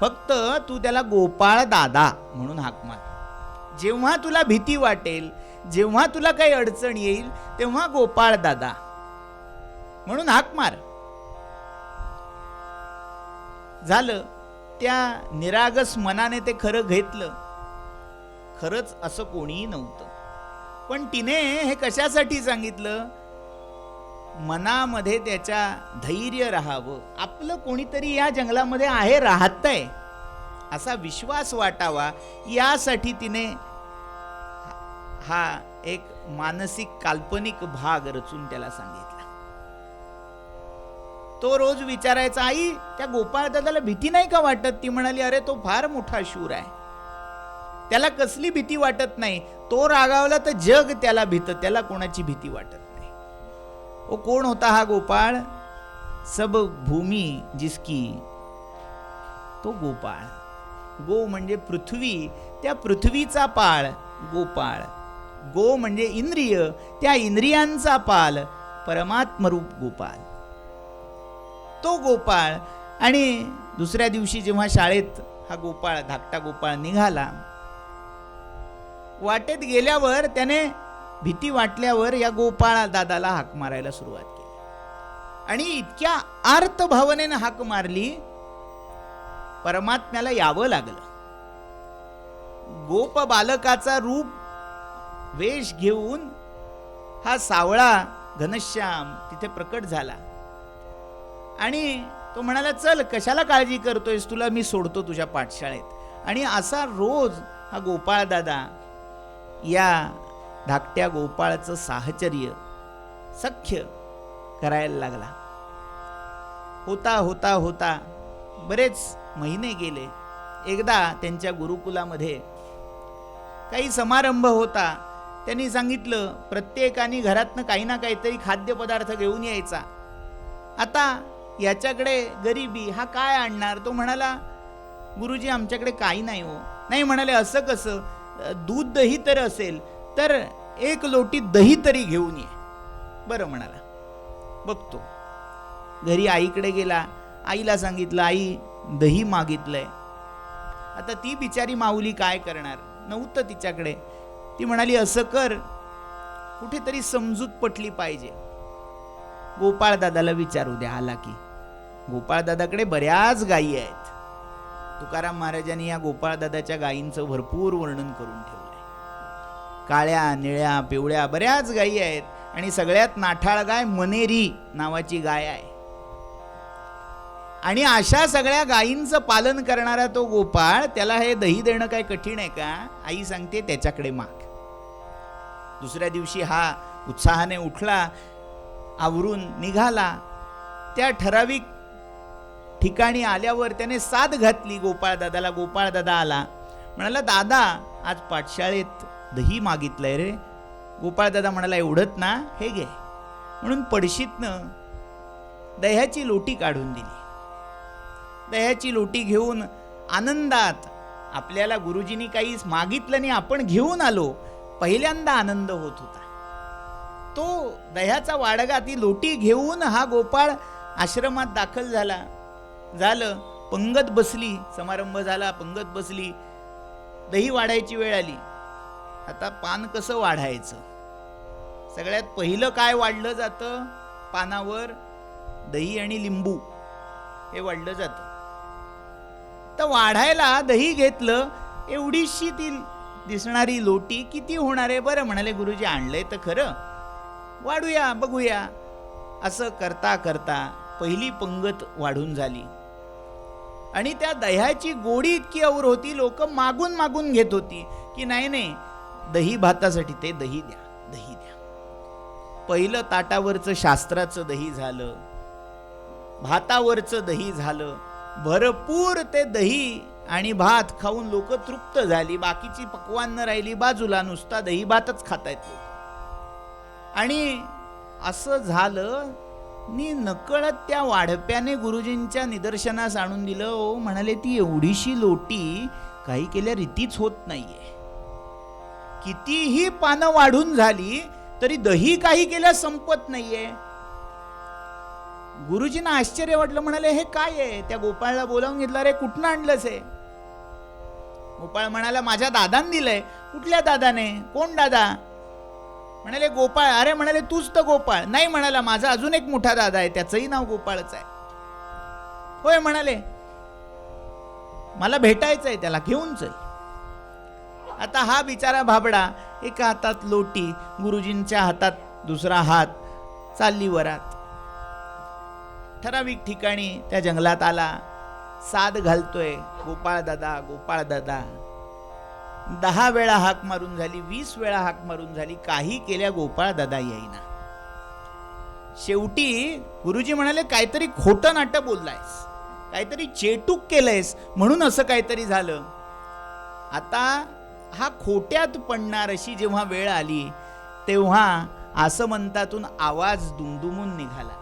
फक्त तू त्याला गोपाळ दादा म्हणून हाक मार. जेव्हा तुला भीती वाटेल, जेव्हा तुला काही अडचण येईल, तेव्हा गोपाळ दादा म्हणून हाक मार. झालं, त्या निरागस मनाने ते खरं घेतलं. खरंच असं कोणीही नव्हतं, पण तिने हे कशासाठी सांगितलं? मनामध्ये त्याच्या धैर्य राहावं, आपलं कोणीतरी या जंगलामध्ये आहे, राहतंय असा विश्वास वाटावा, यासाठी तिने हा एक मानसिक काल्पनिक भाग रचून त्याला सांगितला. तो रोज विचारायचा, आई त्या गोपाळ दादाला भीती नाही का वाटत? ती म्हणाली, अरे तो फार मोठा शूर आहे, त्याला कसली भीती वाटत नाही. तो रागावला तर जग त्याला भीत, त्याला कोणाची भीती वाटत नाही. ओ कोण होता हा गोपाळ? सब भूमी जिसकी, तो गोपाळ. गो म्हणजे पृथ्वी, त्या पृथ्वीचा पाळ गोपाळ. गो म्हणजे इंद्रिय, त्या इंद्रियांचा पाल परमात्मरूप गोपाळ, तो गोपाळ. आणि दुसऱ्या दिवशी जेव्हा शाळेत हा गोपाळ, धाकटा गोपाळ निघाला, वाटेत गेल्यावर त्याने भीती वाटल्यावर या गोपाळ दादाला हाक मारायला सुरुवात केली आणि इतक्या आर्त भावनेने हाक मारली, परमात्म्याला यावं लागलं. गोप बालकाचा रूप वेश घेऊन हा सावळा घनश्याम तिथे प्रकट झाला आणि तो म्हणाला, चल कशाला काळजी करतोयस, तुला मी सोडतो तुझ्या पाठशाळेत. आणि असा रोज हा गोपाळ दादा या धाकट्या गोपाळचं साहचर्य सख्य करायला लागला. होता होता होता बरेच महिने गेले. एकदा त्यांच्या गुरुकुलामध्ये काही समारंभ होता. त्यांनी सांगितलं, प्रत्येकाने घरातनं काही ना काहीतरी खाद्यपदार्थ घेऊन यायचा. आता याच्याकडे गरिबी, हा काय आणणार? तो म्हणाला, गुरुजी आमच्याकडे काही नाही हो. नाही म्हणाले, असं कसं? दूध दही तर असेल तर 1 लोटी दही तरी घेऊन ये. बरं म्हणाला, बघतो. घरी आईकडे गेला. आईला सांगितलं, आई दही मागितलंय. आता ती बिचारी माऊली काय करणार, नव्हतं तिच्याकडे. ती म्हणाली, असं कर, कुठेतरी समजूत पटली पाहिजे. गोपाळ दादाला विचारू द्या. आला की गोपाळ दादाकडे बऱ्याच गायी आहेत. तुकाराम महाराजांनी या गोपाळ दादाच्या गायींचं भरपूर वर्णन करून ठेवलंय. काळ्या, निळ्या, पिवळ्या बऱ्याच गायी आहेत. आणि सगळ्यात नाठाळ गाय मनेरी नावाची गाय आहे. आणि अशा सगळ्या गायींचं पालन करणारा तो गोपाळ, त्याला हे दही देणं काय कठीण आहे का? आई सांगते, त्याच्याकडे माग. दुसऱ्या दिवशी हा उत्साहाने उठला, आवरून निघाला. त्या ठराविक ठिकाणी आल्यावर त्याने साद घातली गोपाळ दादाला. गोपाळ दादा आला, म्हणाला, दादा आज पाठशाळेत दही मागितलंय रे. गोपाळ दादा म्हणाला, एवढंच ना, हे घे. म्हणून पडशीतनं दह्याची लोटी काढून दिली. दह्याची लोटी घेऊन आनंदात, आपल्याला गुरुजींनी काही मागितलं नाही, आपण घेऊन आलो, पहिल्यांदा आनंद होत होता. तो दह्याचा वाडगा, ती लोटी घेऊन हा गोपाळ आश्रमात दाखल झाला. झालं, पंगत बसली, समारंभ झाला, पंगत बसली. दही वाढायची वेळ आली. आता पान कसं वाढायचं? सगळ्यात पहिलं काय वाढलं जातं? पानावर दही आणि लिंबू हे वाढलं जातं. तर वाढायला दही घेतलं. एवढीशी ती दिसणारी लोटी किती होणार आहे? बरं म्हणाले, गुरुजी आणलंय तर खरं, वाढूया, बघूया. असं करता करता पहिली पंगत वाढून झाली. आणि त्या दह्याची गोडी इतकी और होती, लोक मागून मागून घेत होती की नाही नाही, दही भातासाठी ते दही द्या, दही द्या. पहिलं ताटावरचं शास्त्राचं दही झालं, भातावरचं दही झालं. भरपूर ते दही आणि भात खाऊन लोक तृप्त झाली. बाकीची पक्वान न राहिली बाजूला, नुसता दही भातच खातायत लोक. आणि असं झालं नी नकळत त्या वाढप्याने गुरुजींच्या निदर्शनास आणून दिलं. ओ म्हणाले, ती एवढीशी लोटी काही केल्या रीतीच होत नाहीये. कितीही पानं वाढून झाली तरी दही काही केल्या संपत नाहीये. गुरुजींना आश्चर्य वाटलं. म्हणाले, हे काय आहे? त्या गोपाळला बोलावून घेतलं. अरे कुठनं आणलंस हे? गोपाळ म्हणाला, माझ्या दादाने दिलंय. कुठल्या दादाने? कोण दादा? म्हणाले, गोपाळ. अरे म्हणाले, तूच तर गोपाळ. नाही म्हणाला, माझा अजून एक मोठा दादा आहे, त्याचंही नाव गोपाळच आहे. होय म्हणाले, मला भेटायचंय त्याला, घेऊन चल. आता हा बिचारा भाबडा, एका हातात लोटी, गुरुजींच्या हातात दुसरा हात, चालली वरात. ठराविक ठिकाणी त्या जंगलात आला. साद घालतोय, गोपाळ दादा, गोपाळ दादा. 10 वेळा हाक मारून झाली, 20 वेळा हाक मारून झाली, काही केल्या गोपाळ दादा येईना. शेवटी गुरुजी म्हणाले, काहीतरी खोटं नाटक बोललायस, काहीतरी चेटूक केलंयस, म्हणून असं काहीतरी झालं. आता हा खोट्यात पडणार अशी जेव्हा वेळ आली, तेव्हा आसमंतातून आवाज दुमदुमून निघाला.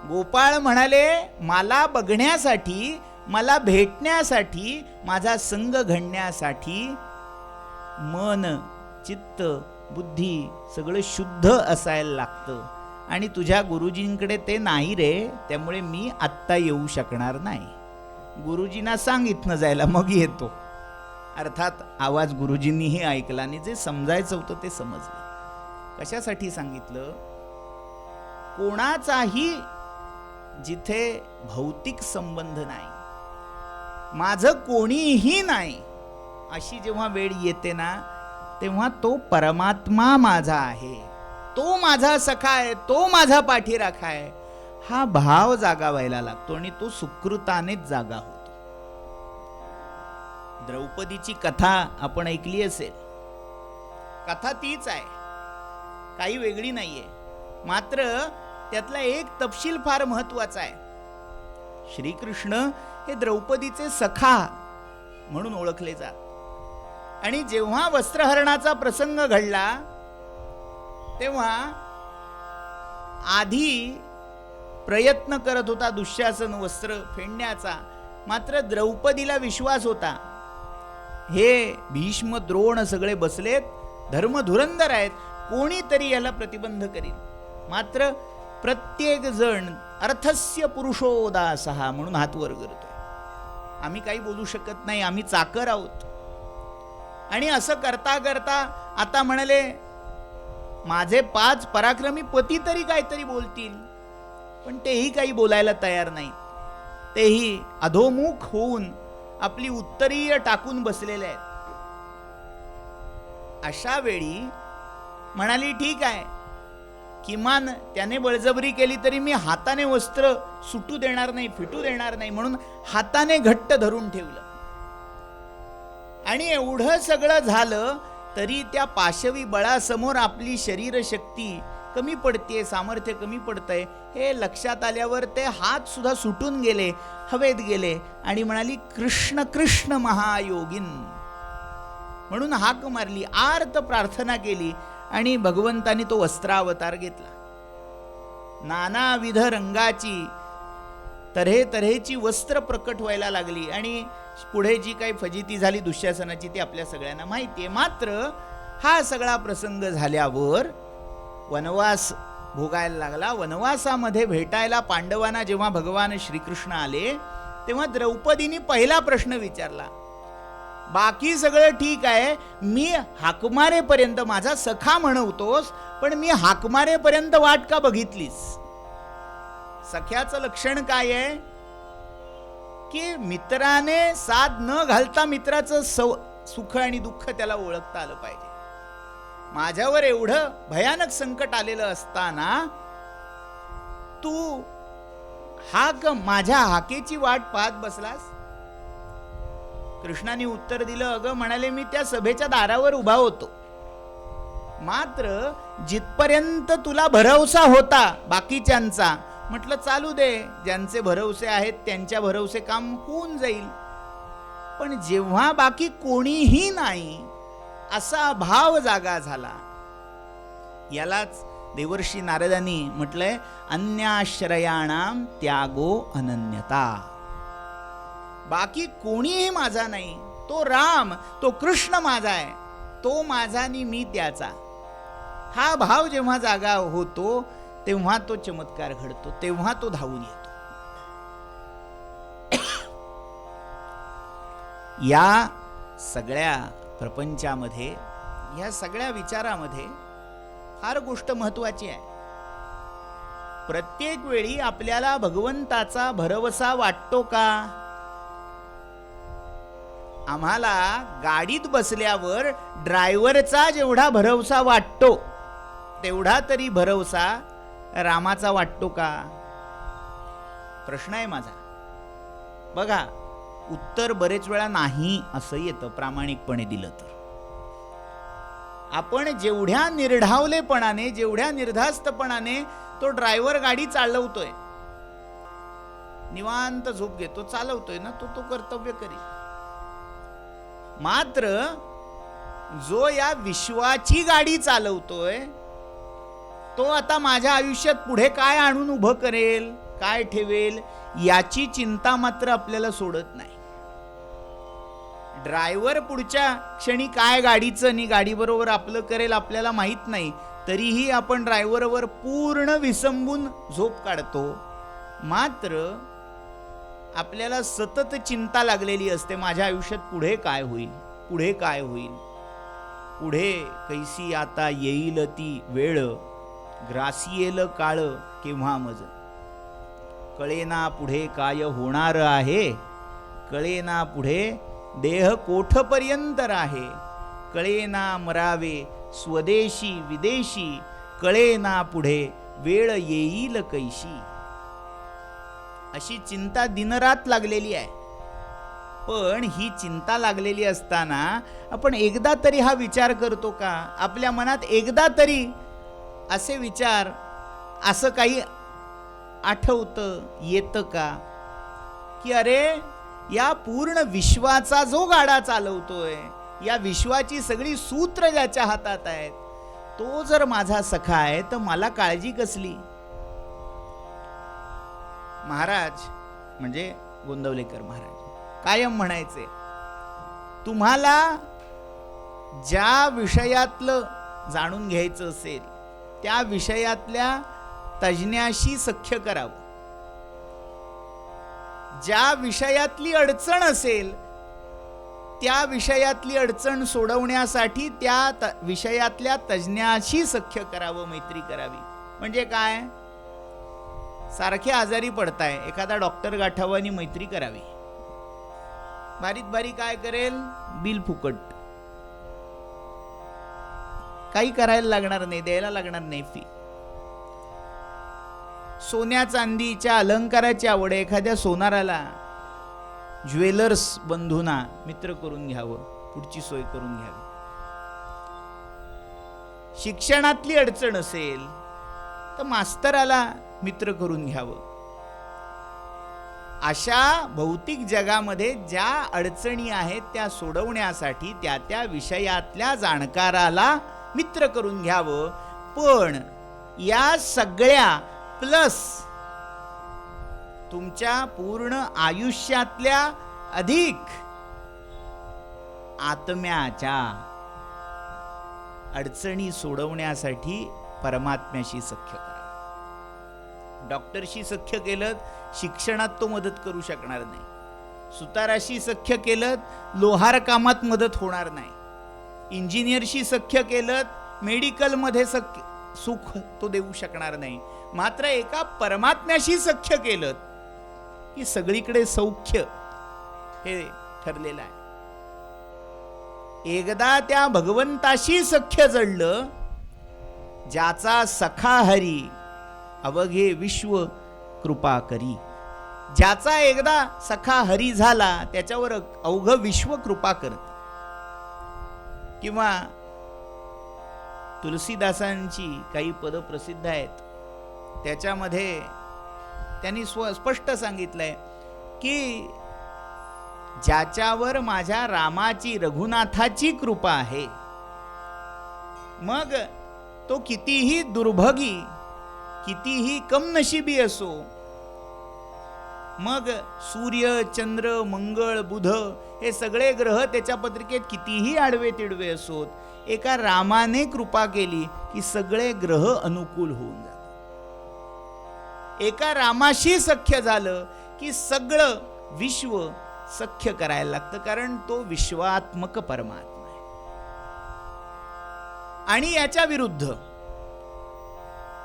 गोपाळ म्हणाले, मला बघण्यासाठी, मला भेटण्यासाठी, माझा संग घडण्यासाठी मन, चित्त, बुद्धी सगळं शुद्ध असायला लागतं. आणि तुझ्या गुरुजींकडे ते नाही रे, त्यामुळे मी आत्ता येऊ शकणार नाही. गुरुजींना सांग इथनं जायला, मग येतो. अर्थात आवाज गुरुजींनीही ऐकला आणि जे समजायचं होतं ते समजलं. कशासाठी सांगितलं? कोणाचाही जिथे भौतिक संबंध नाही, माझं कोणीही नाही, अशी जेव्हा वेळ येते ना, तेव्हा तो परमात्मा माझा आहे, तो माझा सखा आहे, तो माझा पाठीराखा आहे, हा भाव जागा व्हायला लागतो आणि तो सुकृतानेच जागा होतो. द्रौपदीची कथा आपण ऐकली असेल. कथा तीच आहे, काही वेगळी नाहीये. मात्र त्यातला एक तपशील फार महत्वाचा आहे. श्रीकृष्ण हे द्रौपदीचे सखा म्हणून ओळखले जात. आणि जेव्हा वस्त्रहरणाचा प्रसंग घडला तेव्हा आधी प्रयत्न करत होता दुःशासन वस्त्र फेडण्याचा. मात्र द्रौपदीला विश्वास होता, हे भीष्म द्रोण सगळे बसलेत, धर्मधुरंधर आहेत, कोणीतरी याला प्रतिबंध करील. मात्र प्रत्येक जण अर्थस्य पुरुषो दासः म्हणून हात वर करतोय. आम्ही काही बोलू शकत नाही, आम्ही चाकर आहोत. आणि असं करता करता आता म्हणाले, माझे 5 पराक्रमी पती तरी काहीतरी बोलतील. पण तेही काही बोलायला तयार नाही. तेही अधोमुख होऊन आपली उत्तरीय टाकून बसलेले आहेत. अशा वेळी म्हणाली, ठीक आहे, किमान त्याने बळजबरी केली तरी मी हाताने वस्त्र सुटू देणार नाही, फिटू देणार नाही, म्हणून हाताने घट्ट धरून ठेवलं. आणि एवढं सगळं झालं तरी त्या पाशवी बळासमोर आपली शरीर शक्ती कमी पडते, सामर्थ्य कमी पडतंय हे लक्षात आल्यावर ते हात सुद्धा सुटून गेले, हवेत गेले. आणि म्हणाली, कृष्ण कृष्ण महायोगिन म्हणून हाक मारली, आर्त प्रार्थना केली. आणि भगवंतानी तो वस्त्रावतार घेतला. नानाविध रंगाची तऱ्हेची वस्त्र प्रकट व्हायला लागली. आणि पुढे जी काही फजिती झाली दुःशासनाची ती आपल्या सगळ्यांना माहिती आहे. मात्र हा सगळा प्रसंग झाल्यावर वनवास भोगायला लागला. वनवासामध्ये भेटायला पांडवांना जेव्हा भगवान श्रीकृष्ण आले तेव्हा द्रौपदीने पहिला प्रश्न विचारला, बाकी सगळं ठीक आहे, मी हाकमारेपर्यंत माझा सखा म्हणवतोस, पण मी हाकमारेपर्यंत वाट का बघितलीस? सख्याचं लक्षण काय आहे की मित्राने साथ न घालता मित्राचं सुख आणि दुःख त्याला ओळखता आलं पाहिजे. माझ्यावर एवढं भयानक संकट आलेलं असताना तू माझ्या हाकेची वाट पाहत बसलास? कृष्णाने उत्तर दिलं, अगं म्हणाले, मी त्या सभेच्या दारावर उभा होतो. मात्र जिथपर्यंत तुला भरवसा होता बाकीच्यांचा, म्हटलं चालू दे, ज्यांचे भरवसे आहेत त्यांच्या भरवसे काम होऊन जाईल. पण जेव्हा बाकी कोणीही नाही असा भाव जागा झाला, यालाच देवर्षी नारदांनी म्हटलंय, अन्याश्रयाणाम त्यागो अनन्यता. बाकी कोणीही माझा नाही, तो राम, तो कृष्ण माझा आहे, तो माझा आणि मी त्याचा. हा भाव जेव्हा जागा होतो तेव्हा तो चमत्कार घडतो, तेव्हा तो धावून येतो. या सगळ्या प्रपंचामध्ये, या सगळ्या विचारामध्ये फार गोष्ट महत्वाची आहे. प्रत्येक वेळी आपल्याला भगवंताचा भरवसा वाटतो का? आम्हाला गाडीत बसल्यावर ड्रायव्हरचा जेवढा भरवसा वाटतो तेवढा तरी भरवसा रामाचा वाटतो का? प्रश्न आहे माझा. बघा, उत्तर बरेच वेळा नाही असं येतं प्रामाणिकपणे दिलं तर. आपण जेवढ्या निर्ढावलेपणाने, जेवढ्या निर्धास्तपणाने तो ड्रायव्हर गाडी चालवतोय, निवांत झोप घेतो, चालवतोय ना, तो कर्तव्य करी. मात्र जो या विश्वाची गाडी चालवतोय तो आता माझ्या आयुष्यात पुढे काय आणून उभं करेल, काय ठेवेल, याची चिंता मात्र आपल्याला सोडत नाही. ड्रायव्हर पुढच्या क्षणी काय गाडीचं आणि गाडीबरोबर आपलं करेल आपल्याला माहित नाही, तरीही आपण ड्रायव्हरवर पूर्ण विसंबून झोप काढतो. मात्र आपल्याला सतत चिंता लागलेली असते, माझ्या आयुष्यात पुढे काय होईल, पुढे काय होईल, पुढे कैसी आता येईल ती वेळ, ग्रासियेल काळ केव्हा मज, कळेना पुढे काय होणार आहे, कळेना पुढे देह कोठपर्यंत राहे, कळेना मरावे स्वदेशी विदेशी, कळेना पुढे वेळ येईल कैशी. अशी चिंता दिनरात लागलेली आहे. पण ही चिंता लागलेली असताना आपण एकदा तरी हा विचार करतो का? आपल्या मनात एकदा तरी असे विचार, असं काही आठवतं, येतं का की अरे या पूर्ण विश्वाचा जो गाडा चालवतोय, या विश्वाची सगळी सूत्र ज्याच्या हातात आहेत, तो जर माझा सखा आहे तर मला काळजी कसली? महाराज म्हणजे गोंदवलेकर महाराज कायम म्हणायचे, तुम्हाला ज्या विषयातलं जाणून घ्यायचं असेल त्या विषयातल्या तज्ज्ञाशी सख्य करावं. ज्या विषयातली अडचण असेल त्या विषयातली अडचण सोडवण्यासाठी त्या विषयातल्या तज्ज्ञाशी सख्य करावं, मैत्री करावी. म्हणजे काय? सारखे आजारी पडताय, एखादा डॉक्टर गाठावा आणि मैत्री करावी. बारीक बारीक काय करेल? बिल फुकट, काही करायला लागणार नाही, द्यायला लागणार नाही फी. सोन्या चांदीच्या अलंकाराची आवड, एखाद्या सोनाराला ज्वेलर्स बंधूंना मित्र करून घ्यावं, पुढची सोय करून घ्यावी. शिक्षणातली अडचण असेल तर मास्तराला मित्र करून घ्यावं. अशा भौतिक जगामध्ये ज्या अडचणी आहेत त्या सोडवण्यासाठी त्या त्या विषयातल्या जाणकाराला मित्र करून घ्यावं. पण या सगळ्या प्लस तुमच्या पूर्ण आयुष्यातल्या अधिक आत्म्याच्या अडचणी सोडवण्यासाठी परमात्म्याशी सख्य करा. डॉक्टरशी सख्य केलं शिक्षणात तो मदत करू शकणार नाही. सुताराशी सख्य केलं लोहार कामात मदत होणार नाही. इंजिनियरशी सख्य केलं मेडिकलमध्ये सुख तो देऊ शकणार नाही. मात्र एका परमात्म्याशी सख्य केलं की सगळीकडे सौख्य हे ठरलेलं आहे. एकदा त्या भगवंताशी सख्य जडलं, ज्याचा सखा हरी अवघे विश्व कृपा करी. ज्याचा एकदा सखा हरी झाला त्याच्यावर अवघ विश्व कृपा करत. किंवा तुलसीदासांची काही पद प्रसिद्ध आहेत, त्याच्यामध्ये त्यांनी स्पष्ट सांगितलंय की ज्याच्यावर माझ्या रामाची रघुनाथाची कृपा आहे, मग तो कितीही दुर्भगी कितीही कमनशिबी असो, मग सूर्य चंद्र मंगळ बुध हे सगळे ग्रह त्याच्या पत्रिकेत कितीही आडवे तिडवे असोत, एका रामाने कृपा केली की सगळे ग्रह अनुकूल होऊन जातात. एका रामाशी सख्य झालं की सगळं विश्व सख्य करायला लागतं, कारण तो विश्वात्मक परमात्मा आहे. आणि याच्या विरुद्ध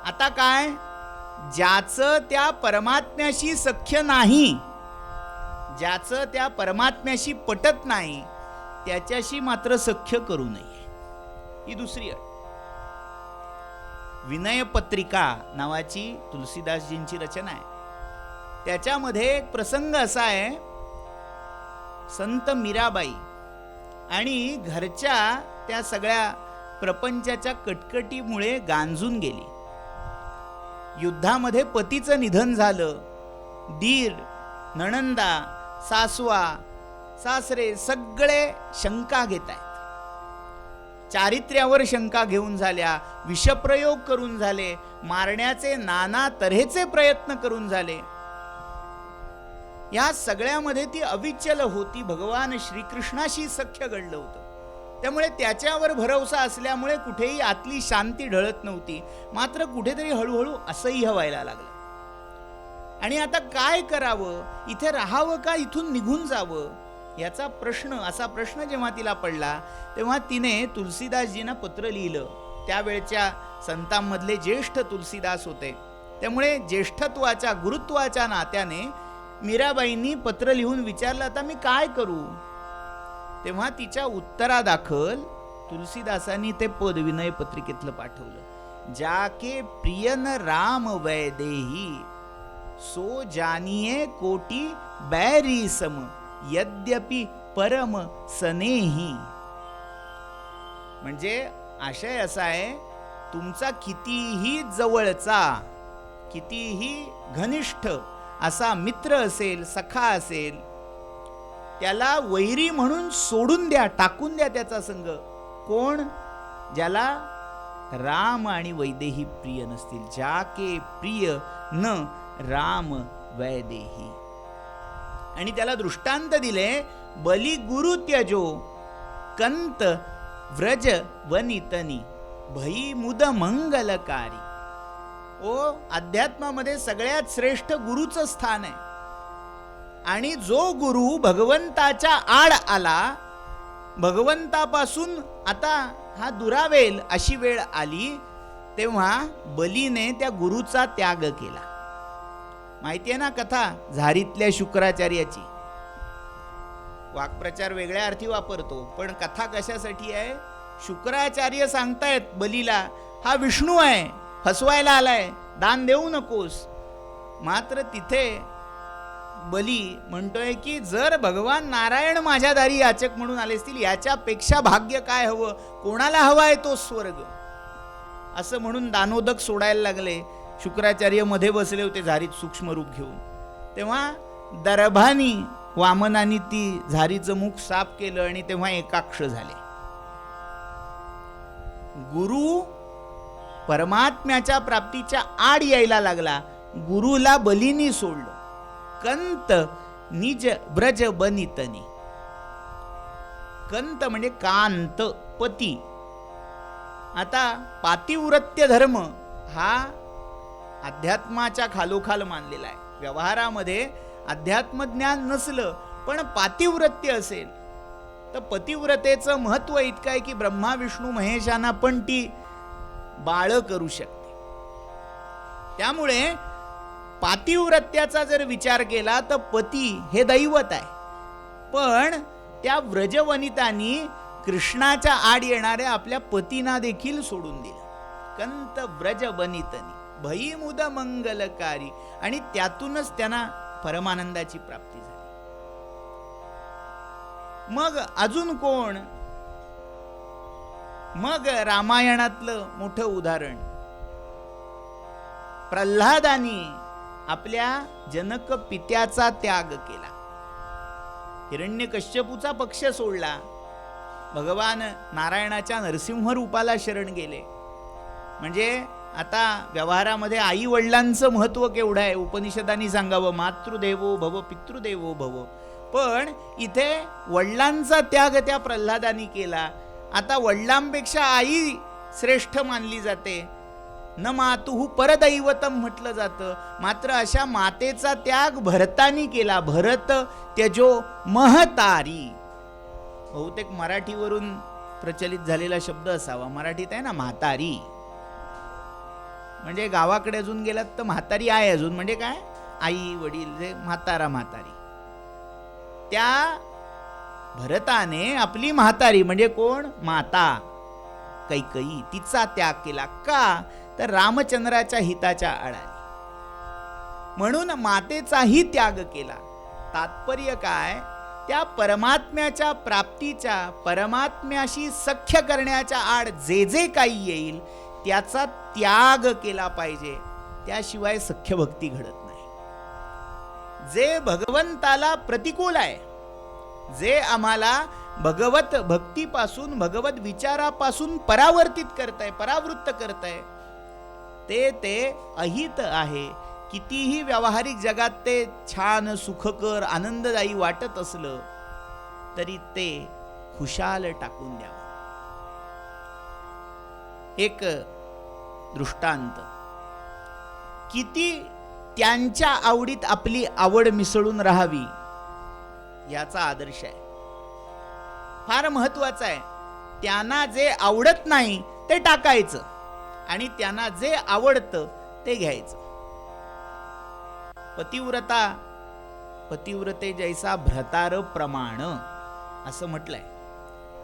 आता काय? ज्याचं त्या परमात्म्याशी सख्य नाही, ज्याचं त्या परमात्म्याशी पटत नाही, त्याच्याशी मात्र सख्य करू नये. ही दुसरी अट. विनय पत्रिका नावाची तुलसीदासजींची रचना आहे. त्याच्यामध्ये एक प्रसंग असा आहे, संत मीराबाई आणि घरच्या त्या सगळ्या प्रपंचाच्या कटकटीमुळे गांजून गेली. युद्धामध्ये पतीचं निधन झालं. दीर, नणंदा, सासवा, सासरे सगळे शंका घेत आहेत. चारित्र्यावर शंका घेऊन झाल्या, विषप्रयोग करून झाले, मारण्याचे नाना तऱ्हेचे प्रयत्न करून झाले. या सगळ्यामध्ये ती अविचल होती. भगवान श्रीकृष्णाशी सख्य घडलं होतं. त्यामुळे त्याच्यावर भरवसा असल्यामुळे कुठेही आतली शांती ढळत नव्हती. मात्र कुठेतरी हळूहळू असह्य व्हायला लागलं. आणि आता काय करावं? इथे राहावं का इथून निघून जावं? याचा प्रश्न, असा प्रश्न जेव्हा तिला पडला तेव्हा तिने तुलसीदासजींना पत्र लिहिलं. त्यावेळच्या संतांमधले ज्येष्ठ तुलसीदास होते. त्यामुळे ज्येष्ठत्वाच्या गुरुत्वाच्या नात्याने मीराबाईंनी पत्र लिहून विचारलं, आता मी काय करू? तेव्हा तिच्या उत्तरादाखल तुलसीदासांनी ते पद विनय पत्रिकेतलं पाठवलं. जाके प्रियन राम वैदेही सो जानिये कोटी बैरी सम यद्यपि परम सनेही. म्हणजे आशय असा आहे, तुमचा कितीही जवळचा, कितीही घनिष्ठ असा मित्र असेल, सखा असेल, त्याला वैरी म्हणून सोडून द्या, टाकून द्या त्याचा संग. कोण? ज्याला राम आणि वैदेही प्रिय नसतील. जाके प्रिय न राम वैदेही. आणि त्याला दृष्टांत दिले, बली गुरु त्यजो कंत व्रज वनितनी भई मुद मंगलकारी. ओ अध्यात्मामध्ये सगळ्यात श्रेष्ठ गुरुचं स्थान आहे. आणि जो गुरु भगवंताच्या आड आला, भगवंतापासून आता हा दुरावेल अशी वेळ आली, तेव्हा बलीने त्या गुरुचा त्याग केला. माहितीये ना कथा झारीतल्या शुक्राचार्याची. वाक्प्रचार वेगळ्या अर्थी वापरतो, पण कथा कशासाठी आहे? शुक्राचार्य सांगतायत बलीला, हा विष्णू आहे, फसवायला आलाय, दान देऊ नकोस. मात्र तिथे बली म्हणतोय की जर भगवान नारायण माझ्या दारी याचक म्हणून आले असतील, याच्यापेक्षा भाग्य काय हवं? कोणाला हवाय तो स्वर्ग? असं म्हणून दानोदक सोडायला लागले. शुक्राचार्य मध्ये बसले होते झारीत सूक्ष्म रूप घेऊन. तेव्हा दर्भानी वामनानी ती झारीचं मुख साफ केलं आणि तेव्हा एकाक्ष झाले. गुरु परमात्म्याच्या प्राप्तीच्या आड यायला लागला. गुरुला बलीनी सोडलं. कंत निज ब्रज बनितनी. कंत म्हणजे कांत, पती. आता पातिव्रत्य धर्म हा अध्यात्माच्या खालोखाल मानलेला आहे. व्यवहारामध्ये अध्यात्मज्ञान नसलं पण पातिव्रत्य असेल तर पतिव्रतेचं महत्व इतकं आहे की ब्रह्मा विष्णू महेशांना पण ती बाळ करू शकते. त्यामुळे पातिव्रत्याचा जर विचार केला तर पती हे दैवत आहे. पण त्या व्रजवनितांनी कृष्णाच्या आड येणाऱ्या आपल्या पतींना देखील सोडून दिलं. कंत व्रज बनितनी भई मुद मंगलकारी. आणि त्यातूनच त्यांना परमानंदाची प्राप्ती झाली. मग अजून कोण? मग रामायणातलं मोठं उदाहरण, प्रल्हादानी आपल्या जनक पित्याचा त्याग केला. हिरण्यकश्यपूचा पक्ष सोडला. भगवान नारायणाच्या नरसिंह रूपाला शरण गेले. म्हणजे आता व्यवहारामध्ये आई वडिलांचं महत्व केवढं आहे उपनिषदांनी सांगावं. मातृदेवो भव पितृदेवो भव. पण इथे वडिलांचा त्याग त्या प्रल्हादानी केला. आता वडिलांपेक्षा आई श्रेष्ठ मानली जाते. न मातुः परदैवतम म्हटलं जातं. मात्र अशा मातेचा त्याग भरतानी केला. भरत त्यजो महतारी. बहुतेक मराठीवरून प्रचलित झालेला शब्द असावा. मराठीत आहे ना म्हातारी. म्हणजे गावाकडे अजून गेलात तर म्हातारी आहे अजून. म्हणजे काय? आई वडील, जे म्हातारा म्हातारी. त्या भरताने आपली म्हातारी म्हणजे कोण? माता कैकेयी, तिचा त्याग केला. का? तर रामचंद्राच्या हिताच्या आडाने. म्हणून मातेचाही त्याग केला. तात्पर्य काय? त्या परमात्म्याच्या प्राप्तीच्या, परमात्म्याशी सख्य करण्याच्या आड जे जे काही येईल त्याचा त्याग केला पाहिजे. त्याशिवाय सख्य भक्ती घडत नाही. जे भगवंताला प्रतिकूल आहे, जे आम्हाला भगवत भक्तीपासून, भगवत विचारापासून परावर्तित करताय, परावृत्त करताय, ते अहित आहे. कितीही व्यावहारिक जगात ते छान, सुखकर, आनंददायी वाटत असलं तरी ते खुशाल टाकून द्यावं. एक दृष्टांत. किती त्यांच्या आवडीत आपली आवड मिसळून राहावी याचा आदर्श आहे. फार महत्वाचा आहे. त्यांना जे आवडत नाही ते टाकायचं आणि त्यांना जे आवडतं ते घ्यायचं. पतिव्रता पतिव्रते जैसा भ्रतार प्रमाण असं म्हटलंय.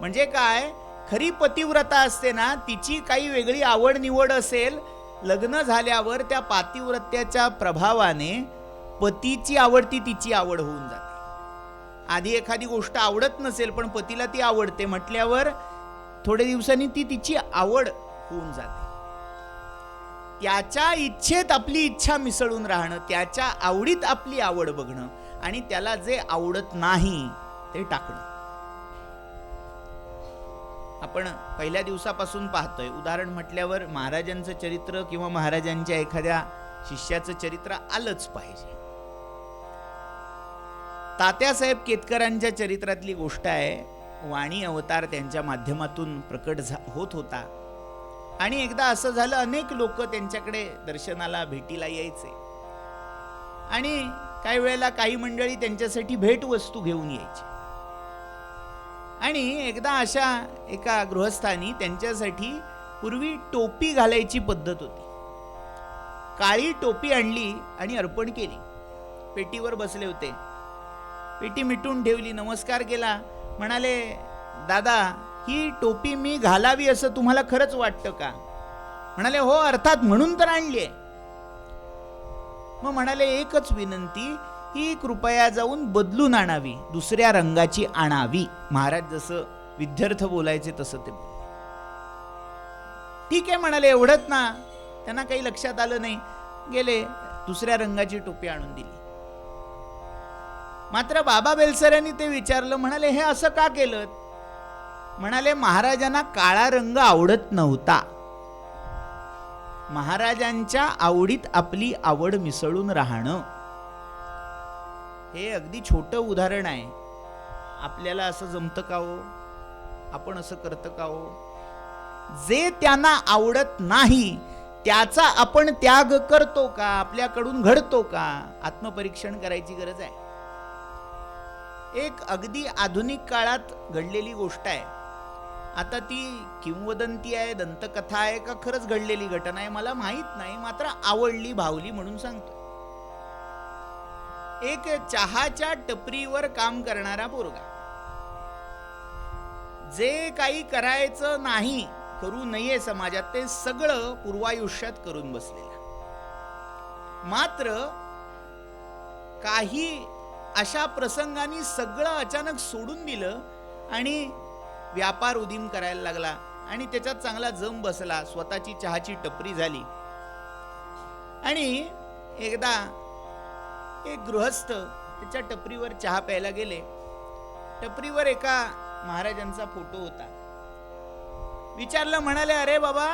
म्हणजे काय, खरी पतिव्रता असते ना, तिची काही वेगळी आवड निवड असेल, लग्न झाल्यावर त्या पातिव्रत्याच्या प्रभावाने पतीची आवड ती तिची आवड होऊन जाते. आधी एखादी गोष्ट आवडत नसेल पण पतीला ती आवडते म्हटल्यावर थोड्या दिवसांनी ती तिची आवड होऊन जाते. त्याच्या इच्छेत आपली इच्छा मिसळून राहणं, त्याच्या आवडीत आपली आवड बघणं आणि त्याला जे आवडत नाही ते टाकणं. आपण पहिल्या दिवसापासून पाहतोय. उदाहरण म्हटल्यावर महाराजांचं चरित्र किंवा महाराजांच्या एखाद्या शिष्याचं चरित्र आलंच पाहिजे. तात्यासाहेब केतकरांच्या चरित्रातली गोष्ट आहे. वाणी अवतार त्यांच्या माध्यमातून प्रकट होत होता आणि एकदा असं झालं, अनेक लोक त्यांच्याकडे दर्शनाला भेटीला यायचे आणि काही वेळेला काही मंडळी त्यांच्यासाठी भेटवस्तू घेऊन यायची. आणि एकदा अशा एका गृहस्थानी त्यांच्यासाठी पूर्वी टोपी घालायची पद्धत होती. काळी टोपी आणली आणि अर्पण केली. पेटीवर बसले होते, पेटी मिटून ठेवली, नमस्कार केला. म्हणाले, दादा ही टोपी मी घालावी असं तुम्हाला खरंच वाटतं का? म्हणाले, हो अर्थात, म्हणून तर आणली. मग म्हणाले, एकच विनंती, ही कृपया जाऊन बदलून आणावी, दुसऱ्या रंगाची आणावी. महाराज जसं विद्यार्थ बोलायचे तसं ते बोलले. ठीक आहे म्हणाले, एवढंच ना. त्यांना काही लक्षात आलं नाही, गेले दुसऱ्या रंगाची टोपी आणून दिली. मात्र बाबा बेलसऱ्यांनी ते विचारलं, म्हणाले, हे असं का केलं? म्हणाले, महाराजांना काळा रंग आवडत नव्हता. महाराजांच्या आवडीत आपली आवड मिसळून राहणं. हे अगदी छोटं उदाहरण आहे. आपल्याला असं जमतं का हो? आपण असं करतं का हो? जे त्यांना आवडत नाही त्याचा आपण त्याग करतो का? आपल्याकडून घडतो का? आत्मपरीक्षण करायची गरज आहे. एक अगदी आधुनिक काळात घडलेली गोष्ट आहे. आता ती किंवदंती आहे, दंतकथा आहे का खरंच घडलेली घटना आहे मला माहित नाही, मात्र आवडली, भावली म्हणून सांगतो. एक चहाच्या टपरीवर काम करणारा पोरगा, जे काही करायचं नाही, करू नये समाजात, ते सगळं पूर्वायुष्यात करून बसलेला. मात्र काही अशा प्रसंगाने सगळं अचानक सोडून दिलं आणि व्यापार उदीम करायला लागला आणि त्याच्यात चांगला जम बसला. स्वतःची चहाची टपरी झाली. आणि एकदा एक गृहस्थ त्याच्या टपरीवर चहा प्यायला गेले. टपरीवर एका महाराजांचा फोटो होता. विचारलं, म्हणाले, अरे बाबा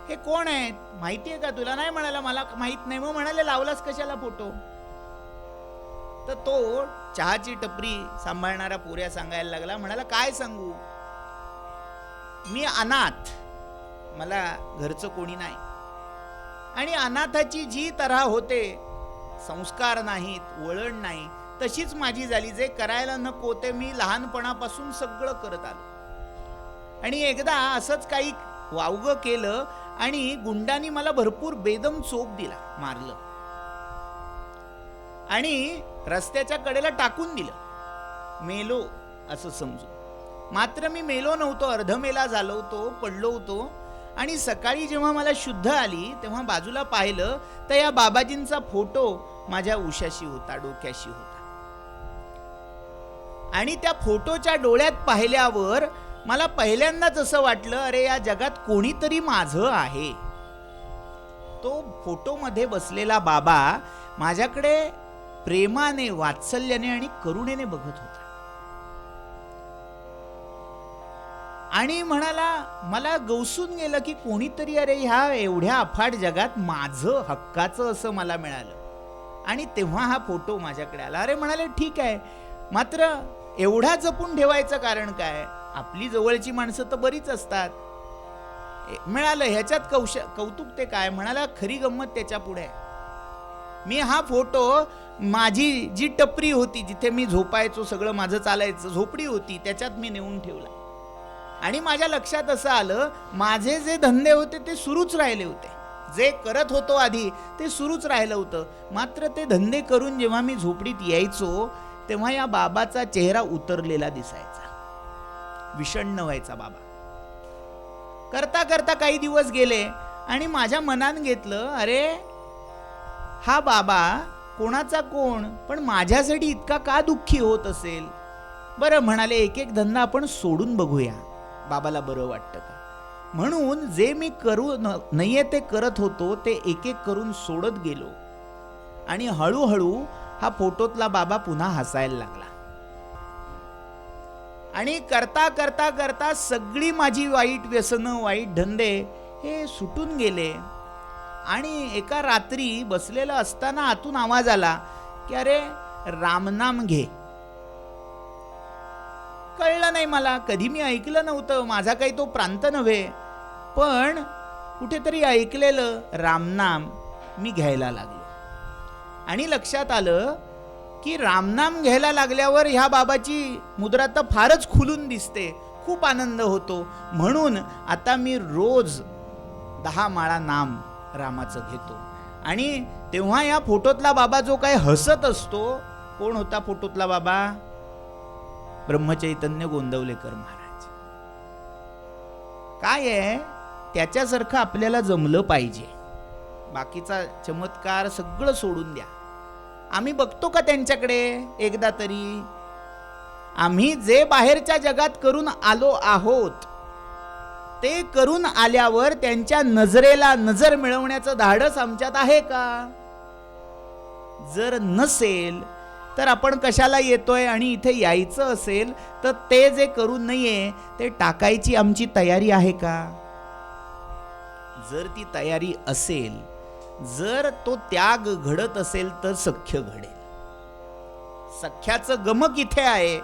हे कोण आहेत, माहिती आहे का तुला? नाही म्हणाला, मला माहित नाही. मग म्हणाले, लावलास कशाला फोटो? तर तो चहाची टपरी सांभाळणारा पोऱ्या सांगायला लागला. म्हणाला, काय सांगू, मी अनाथ, मला घरचं कोणी नाही आणि अनाथाची जी तऱ्हा होते, संस्कार नाहीत, वळण नाही, तशीच माझी झाली. जे करायला नको ते मी लहानपणापासून सगळं करत आलो. आणि एकदा असंच काही वावगं केलं आणि गुंडांनी मला भरपूर बेदम चोप दिला, मारलं आणि रस्त्याच्या कडेला टाकून दिलं. मेलो असं समजून. मात्र मी मेलो नव्हतो, अर्धमेला झालो होतो, पडलो होतो. आणि सकाळी जेव्हा मला शुद्ध आली तेव्हा बाजूला पाहिलं तर या बाबाजींचा फोटो माझ्या उशाशी होता, डोक्याशी होता. आणि त्या फोटोच्या डोळ्यात पाहिल्यावर मला पहिल्यांदाच असं वाटलं, अरे या जगात कोणीतरी माझं आहे. तो फोटोमध्ये बसलेला बाबा माझ्याकडे प्रेमाने, वात्सल्याने आणि करुणेने बघत होता. आणि म्हणाला, मला गवसून गेलं की कोणीतरी, अरे ह्या एवढ्या अफाट जगात माझं हक्काचं असं मला मिळालं. आणि तेव्हा हा फोटो माझ्याकडे आला. अरे म्हणाले, ठीक आहे, मात्र एवढा जपून ठेवायचं कारण काय? आपली जवळची माणसं तर बरीच असतात. मिळालं ह्याच्यात कौतुक ते काय? म्हणाला, खरी गंमत त्याच्या पुढे आहे. मी हा फोटो, माझी जी टपरी होती जिथे मी झोपायचो, सगळं माझं चालायचं, झोपडी होती, त्याच्यात मी नेऊन ठेवला. आणि माझ्या लक्षात असं आलं, माझे जे धंदे होते ते सुरूच राहिले होते. जे करत होतो आधी ते सुरूच राहिलं होतं. मात्र ते धंदे करून जेव्हा मी झोपडीत यायचो तेव्हा या बाबाचा चेहरा उतरलेला दिसायचा. विषण्ण व्हायचा बाबा. करता करता काही दिवस गेले आणि माझ्या मनात घेतलं, अरे हा बाबा कोणाचा कोण, पण माझ्यासाठी इतका का दुःखी होत असेल. बरं म्हणाले, एक एक धंदा आपण सोडून बघूया, बाबाला बरं वाटतं का. म्हणून जे मी करू नाहीये ते करत होतो ते एक एक करून सोडत गेलो आणि हळूहळू हा फोटोतला बाबा पुन्हा हसायला लागला. आणि करता करता करता सगळी माझी वाईट व्यसनं, वाईट धंदे हे सुटून गेले. आणि एका रात्री बसलेला असताना आतून आवाज आला की अरे रामनाम घे. कळलं नाही मला, कधी मी ऐकलं नव्हतं, माझा काही तो प्रांत नव्हे, पण कुठेतरी ऐकलेलं रामनाम मी घ्यायला लागलो. आणि लक्षात आलं की रामनाम घ्यायला लागल्यावर ह्या बाबाची मुद्रा तर फारच खुलून दिसते, खूप आनंद होतो. म्हणून आता मी रोज 10 माळा नाम रामाचं घेतो. आणि तेव्हा या फोटोतला बाबा जो काय हसत असतो, कोण होता फोटोतला बाबा? ब्रह्मचैतन्य गोंदवलेकर महाराज. काय आहे, त्याच्यासारखं आपल्याला जमलं पाहिजे. बाकीचा चमत्कार सगळं सोडून द्या. आम्ही बघतो का त्यांच्याकडे एकदा तरी? आम्ही जे बाहेरच्या जगात करून आलो आहोत ते करून आल्यावर त्यांच्या नजरेला नजर मिळवण्याचं धाडस आमच्यात आहे का? जर नसेल तर आपण कशाला येतोय? आणि इथे यायचं असेल तर ते जे करून नाहीये ते टाकायची आमची तयारी आहे का? जर ती तयारी असेल, जर तो त्याग घडत असेल तर सख्य घडेल. सख्याचं गमक इथे आहे.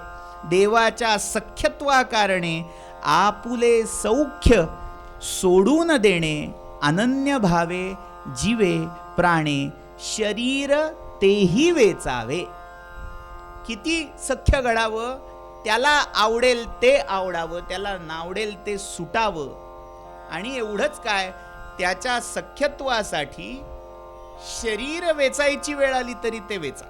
देवाच्या सख्यत्वाकारणे आपुले सौख्य सोडून देणे, अनन्य भावे जीवे प्राणे शरीर तेही वेचावे. किती सख्य घडावं, त्याला आवडेल ते आवडावं, त्याला नावडेल ते सुटावं. आणि एवढंच काय, त्याच्या सख्यत्वासाठी शरीर वेचायची वेळ आली तरी ते वेचा.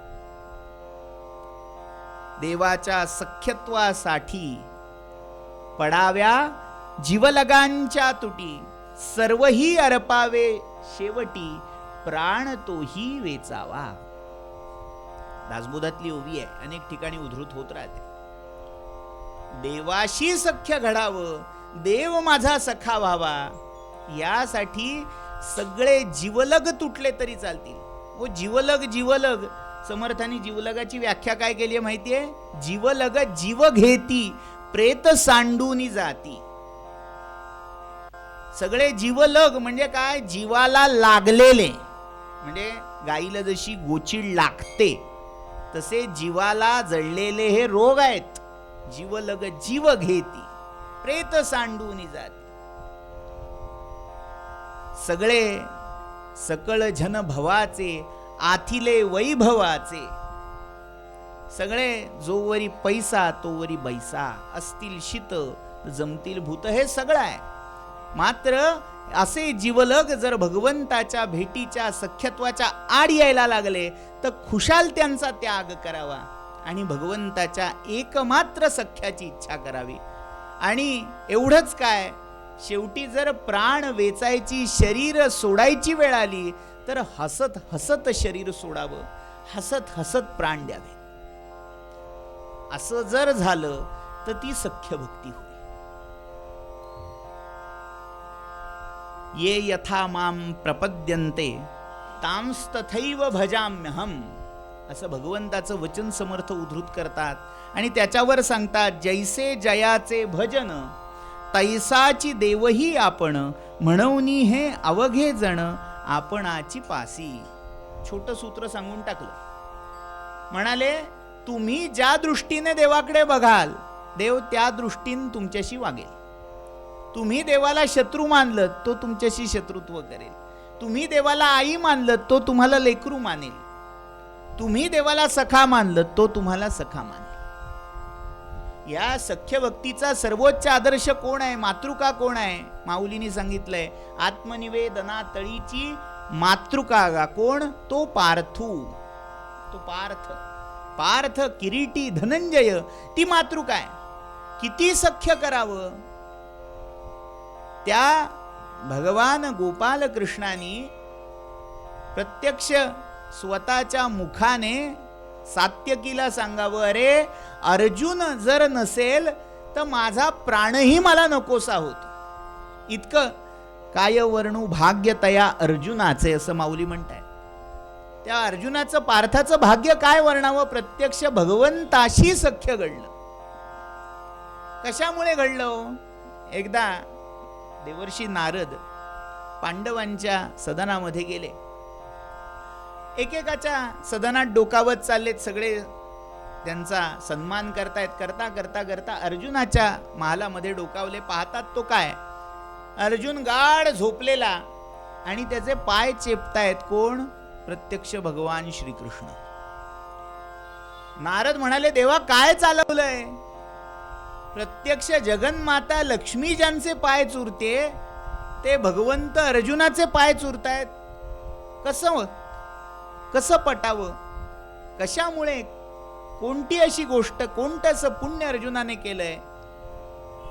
देवाच्या सख्यत्वासाठी पडाव्या जीवलगांच्या तुटी, सर्वही अर्पावे शेवटी प्राण तोही वेचावा. दासबोधातली ओवी आहे, अनेक ठिकाणी उद्धृत होत राहते. देवाशी सख्य घडावं, देव माझा सखा व्हावा, यासाठी सगळे जीवलग तुटले तरी चालतील. ओ जीवलग, जीवलग, समर्थांनी जीवलगाची व्याख्या काय केली आहे माहितीये? जीवलग जीव घेती, प्रेत सांडूनी जाती. सगळे जीवलग म्हणजे काय? जीवाला लागलेले. म्हणजे गाईला जशी गोचीड लागते तसे जीवाला जळलेले हे रोग आहेत. जीवलग जीव घेती, प्रेत सांडूनी जाती. सगळे सकळ झन भवाचे, आथिले वैभवाचे. सगळे जोवरी पैसा तोवरी बैसा, असतील शीत जमतील भूत, हे सगळं आहे. मात्र असे जीवलग जर भगवंताच्या भेटीच्या सख्यत्वाच्या आड यायला लागले तर खुशाल त्यांचा त्याग करावा आणि भगवंताच्या एकमात्र सख्याची इच्छा करावी. आणि एवढंच काय, शेवटी जर प्राण वेचायची, शरीर सोडायची वेळ आली तर हसत हसत शरीर सोडावं, हसत हसत प्राण द्यावे. असं जर झालं तर ती सख्य भक्ती होईल. ये यथा माम प्रपद्यन्ते तांस्तथैव भजाम्यहम, असं भगवंताचं वचन समर्थ उद्धृत करतात. आणि त्याच्यावर सांगतात, जैसे जयाचे भजन तैसाची देवही आपण, म्हणूनी हे अवघे जण आपणाची पासी. छोटं सूत्र सांगून टाकलं. म्हणाले, तुम्ही ज्या दृष्टीने देवाकडे बघाल, देव त्या दृष्टीने तुमच्याशी वागेल. तुम्ही देवाला शत्रू मानलं तो तुमच्याशी शत्रुत्व करेल. तुम्ही देवाला आई मानलं तो तुम्हाला लेकरू मानेल. तुम्ही देवाला सखा मानलं तो तुम्हाला सखा मानेल. या सख्य भक्तीचा सर्वोच्च आदर्श कोण आहे? मातृका कोण आहे? माऊलींनी सांगितलंय, आत्मनिवेदना तळीची मातृका कोण? तो पार्थू. तो पार्थ, पार्थ किरीटी धनंजय, ती मातृका आहे. किती सख्य करावं. त्या भगवान गोपाल कृष्णानी प्रत्यक्ष स्वतःच्या मुखाने सात्यकीला सांगावं, अरे अर्जुन जर नसेल तर माझा प्राणही मला नकोसा होत. इतकं काय वर्णू भाग्य तया अर्जुनाचे, असं माऊली म्हणताय. त्या अर्जुनाचं पार्थाचं भाग्य काय वर्णावं. प्रत्यक्ष भगवंताशी सख्य घडलं. कशामुळे घडलं. एकदा देवर्षी नारद पांडवांच्या सदनामध्ये गेले. एकेकाच्या सदनात डोकावत चाललेत, सगळे त्यांचा सन्मान करतायत. करता करता करता अर्जुनाच्या महालामध्ये डोकावले. पाहतात तो काय, अर्जुन गाढ झोपलेला आणि त्याचे पाय चेपतायत. कोण. प्रत्यक्ष भगवान श्रीकृष्ण. नारद म्हणाले, देवा काय चालवलंय. प्रत्यक्ष जगन्माता लक्ष्मी ज्यांचे पाय चुरते ते भगवंत अर्जुनाचे पाय चुरतायत. कसं पटावं. कशामुळे. कोणती अशी गोष्ट, कोणतं असं पुण्य अर्जुनाने केलंय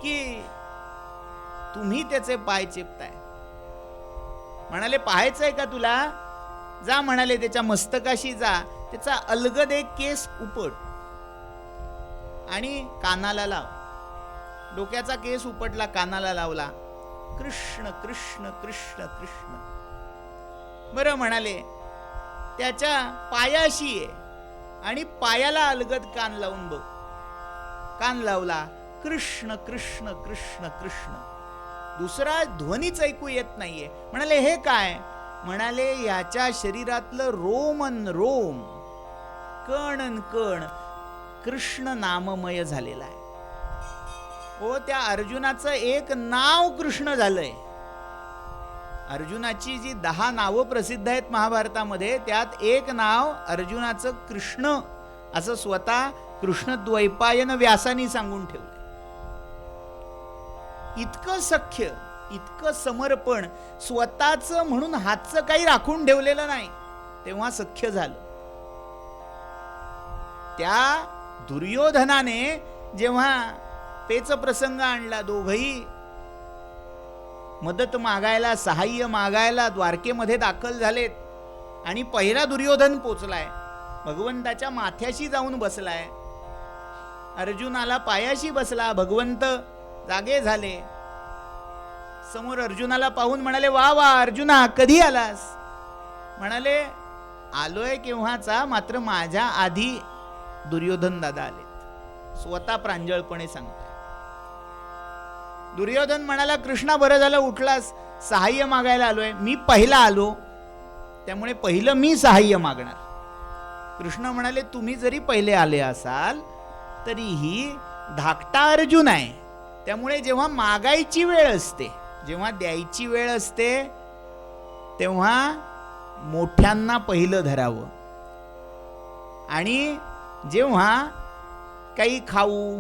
की तुम्ही त्याचे पाय चेपताय. म्हणाले, पाहायचंय का तुला. जा म्हणाले, त्याच्या मस्तकाशी जा, त्याचा अलगद एक केस उपट आणि कानाला लाव. डोक्याचा केस उपटला, कानाला लावला. कृष्ण कृष्ण कृष्ण कृष्ण. बरं म्हणाले, त्याच्या पायाशी आहे आणि पायाला अलगद कान लावून बघ. कान लावला. कृष्ण कृष्ण कृष्ण कृष्ण. दुसरा ध्वनीच ऐकू येत नाहीये. म्हणाले, हे काय. म्हणाले, याच्या शरीरातलं रोमन रोम, कण कण कृष्ण नाममय झालेला आहे. हो, त्या अर्जुनाचं एक नाव कृष्ण झालंय. अर्जुनाची जी 10 नावं प्रसिद्ध आहेत महाभारतामध्ये, त्यात एक नाव अर्जुनाचं कृष्ण असं स्वतः कृष्णद्वैपायन व्यासानी सांगून ठेवलंय. इतकं सख्य, इतकं समर्पण, स्वतःचं म्हणून हातचं काही राखून ठेवलेलं नाही, तेव्हा सख्य झालं. त्या दुर्योधनाने जेव्हा पेच प्रसंग आणला, दोघही मदत मागायला, सहाय्य मागायला द्वारकेमध्ये दाखल झालेत आणि पहिला दुर्योधन पोचलाय, भगवंताच्या माथ्याशी जाऊन बसलाय. अर्जुनाला पायाशी बसला. भगवंत जागे झाले. समोर अर्जुनाला पाहून म्हणाले, वा वा अर्जुना, कधी आलास. म्हणाले, आलोय केव्हाचा, मात्र माझ्या आधी दुर्योधन दादा आलेत. स्वतः प्रांजळपणे सांगतोय. दुर्योधन म्हणाला, कृष्णा बरं झालं उठलास, सहाय्य मागायला आलोय. मी पहिला आलो, त्यामुळे पहिलं मी सहाय्य मागणार. कृष्ण म्हणाले, तुम्ही जरी पहिले आले असाल तरीही धाकटा अर्जुन आहे, त्यामुळे जेव्हा मागायची वेळ असते, जेव्हा द्यायची वेळ असते, तेव्हा मोठ्यांना पहिलं धरावं. आणि जेव्हा काही खाऊ,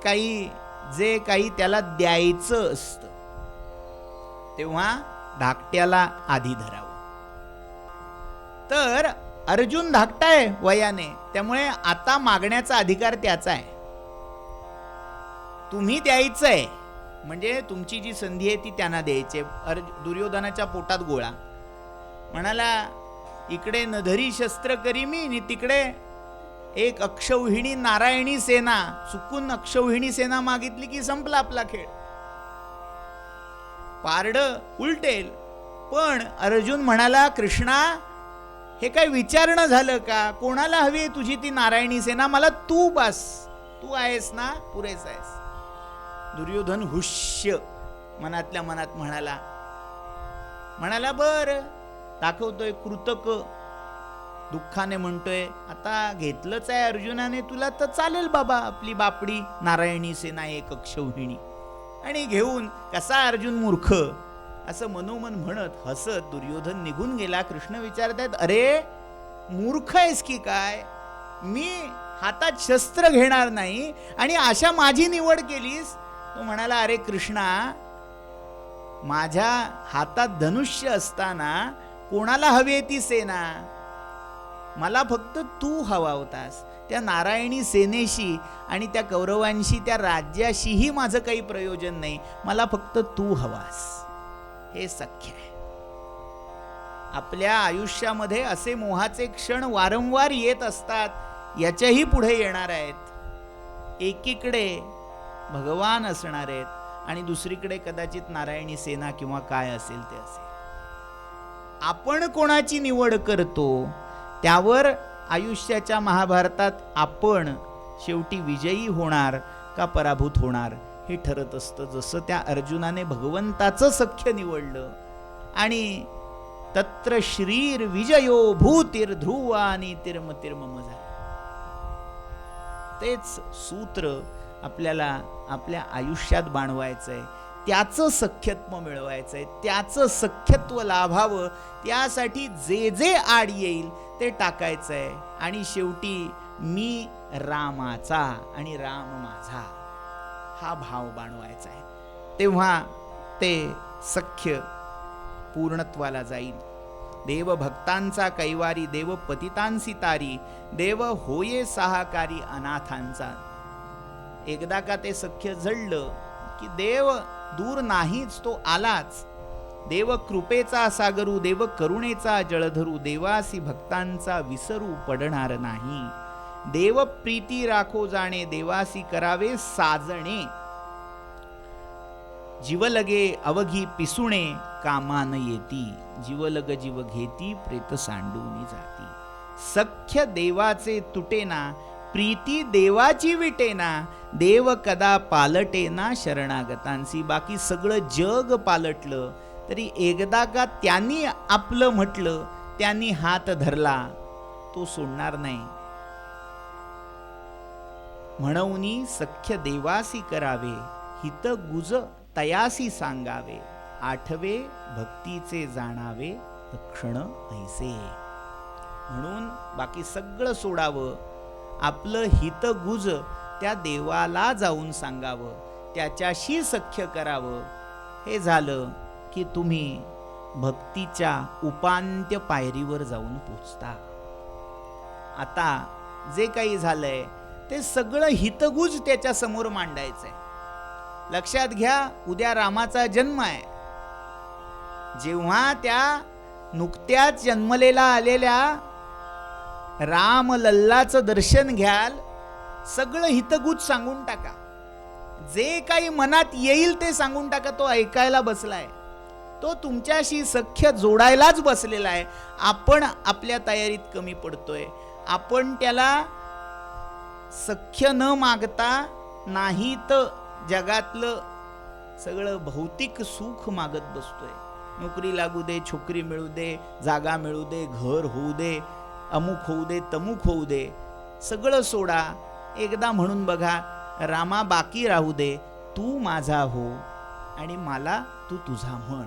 काही जे काही त्याला द्यायचं असतं, तेव्हा धाकट्याला आधी धरावं. तर अर्जुन धाकटा आहे वयाने, त्यामुळे आता मागण्याचा अधिकार त्याचा आहे. तुम्ही द्यायचंय म्हणजे तुमची जी संधी आहे ती त्यांना द्यायची. दुर्योधनाच्या पोटात गोळा. म्हणाला, इकडे नधरी शस्त्र करी मी, आणि तिकडे एक अक्षौहिणी नारायणी सेना. चुकून अक्षौहिणी सेना मागितली की संपला आपला खेळ, पारड उलटेल. पण अर्जुन म्हणाला, कृष्णा, हे काय विचारणं झालं का. कोणाला हवी तुझी ती नारायणी सेना, मला तू बस, तू आहेस ना, पुरेस आहेस. दुर्योधन हुष्य मनातल्या मनात म्हणाला, बर दाखवतोय कृतक, दुःखाने म्हणतोय, आता घेतलंच आहे अर्जुनाने तुला तर चालेल बाबा, आपली बापडी नारायणी सेना एक अक्षौहिणी, आणि घेऊन कसा अर्जुन मूर्ख, असं मनोमन म्हणत हसत दुर्योधन निघून गेला. कृष्ण विचारतायत, अरे मूर्ख आहेस की काय, मी हातात शस्त्र घेणार नाही आणि अशा माझी निवड केलीस. तो म्हणाला, अरे कृष्णा, माझ्या हातात धनुष्य असताना कोणाला हवी ती सेना. मला फक्त तू हवा होतास. त्या नारायणी सेनेशी आणि त्या कौरवांशी, त्या राज्याशीही माझं काही प्रयोजन नाही, मला फक्त तू हवास. हे सख्य आहे. आपल्या आयुष्यामध्ये असे मोहाचे क्षण वारंवार येत असतात, याच्याही पुढे येणार आहेत. एकीकडे भगवान असणार आहेत आणि दुसरीकडे कदाचित नारायणी सेना किंवा काय असेल ते असेल. आपण कोणाची निवड करतो त्यावर आयुष्याच्या महाभारतात आपण शेवटी विजयी होणार का पराभूत होणार हे ठरत असतं. जसं त्या अर्जुनाने भगवंताचं सख्य निवडलं आणि तत्र श्रीर विजयो भूतीर ध्रुवानी तिर्मतिर्मम झालं. तेच सूत्र आपल्याला आपल्या आयुष्यात बाणवायचंय, त्याचं सख्यत्व मिळवायचंय, त्याचं सख्यत्व लाभावं, त्यासाठी जे जे आड येईल ते टाकायचंय आणि शेवटी मी रामाचा आणि राम माझा हा भाव बाणवायचा आहे. तेव्हा ते सख्य पूर्णत्वाला जाईल. देव भक्तांचा कैवारी, देव पतितांसी तारी, देव होये सहाकारी अनाथांचा. एकदा का ते सख्य जळलं की देव दूर नाहीच, तो आलाच. देव कृपेचा सागरू, देव करुणेचा जळधरू, देवासी भक्तांचा विसरू पडणार नाही. देव प्रीती राखो जाणे, देवासी करावे साजणे. जीवलगे अवघी पिसुणे, कामान येती. जीवलग जीव घेती, प्रेत सांडूनी जाती. सख्य देवाचे तुटेना, प्रीती देवाची विटेना. देव कदा पालटेना शरणागतांसी. बाकी सगळं जग पालटलं तरी एकदा का त्यांनी आपलं म्हटलं, त्यांनी हात धरला, तो सोडणार नाही. म्हणूनी सख्य देवासी करावे, हित गुज तयासी सांगावे. आठवे भक्तीचे जाणावे, लक्षण ऐसे. म्हणून बाकी सगळं सोडावं, आपलं हितगुज त्या देवाला जाऊन सांगावं, त्याच्याशी सख्य करावं. हे झालं की तुम्ही भक्तीच्या उपांत्य पायरीवर जाऊन पोचता. आता जे काही झालंय ते सगळं हितगुज त्याच्या समोर मांडायचंय. लक्षात घ्या, उद्या रामाचा जन्म आहे. जेव्हा त्या नुकत्याच जन्मलेला आलेल्या राम लल्लाचं दर्शन घ्याल, सगळं हितगुज सांगून टाका. जे काही मनात येईल ते सांगून टाका. तो ऐकायला बसलाय, तो तुमच्याशी सख्य जोडायलाच बसलेला आहे. आपण आपल्या तयारीत कमी पडतोय. आपण त्याला सख्य न मागता नाही तर जगातलं सगळं भौतिक सुख मागत बसतोय. नोकरी लागू दे, छोकरी मिळू दे, जागा मिळू दे, घर होऊ दे, अमुक होऊ दे, तमुक होऊ दे, सगळं सोडा. एकदा म्हणून बघा, रामा बाकी राहू दे, तू माझा हो आणि मला तू तुझा म्हण.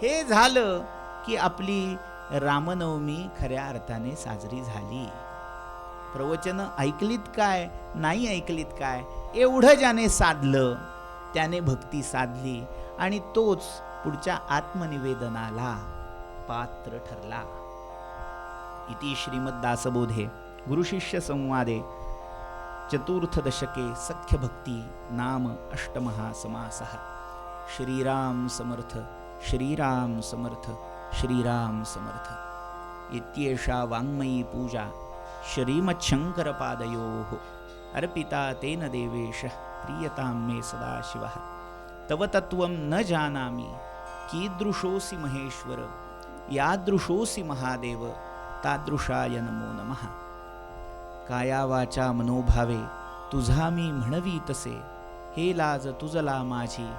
हे झालं की आपली रामनवमी खऱ्या अर्थाने साजरी झाली. प्रवचन ऐकलीत काय, नाही ऐकलीत काय, एवढं ज्याने साधलं त्याने भक्ती साधली आणि तोच पुढच्या आत्मनिवेदनाला पात्र ठरला. इति श्रीमद्दासबोधे गुरुशिष्य संवादे चतुर्थ दशके सख्य भक्ती नाम अष्टमः समासः. श्रीराम समर्थ, श्रीराम समर्थ, श्रीराम समर्थ. इत्येषा वाङ्मयी पूजा श्रीमच्छङ्करपादयोः अर्पिता तेन देवेश प्रीयतां मे सदाशिवः. तव तत्त्वं न जानामि कीदृशोऽसि महेश्वर, यादृशोऽसि महादेव, तादृशाय नमो नमः. काया वाचा मनोभावे तुझा मी म्हणवी तसे, हे लाज तुझला माझी,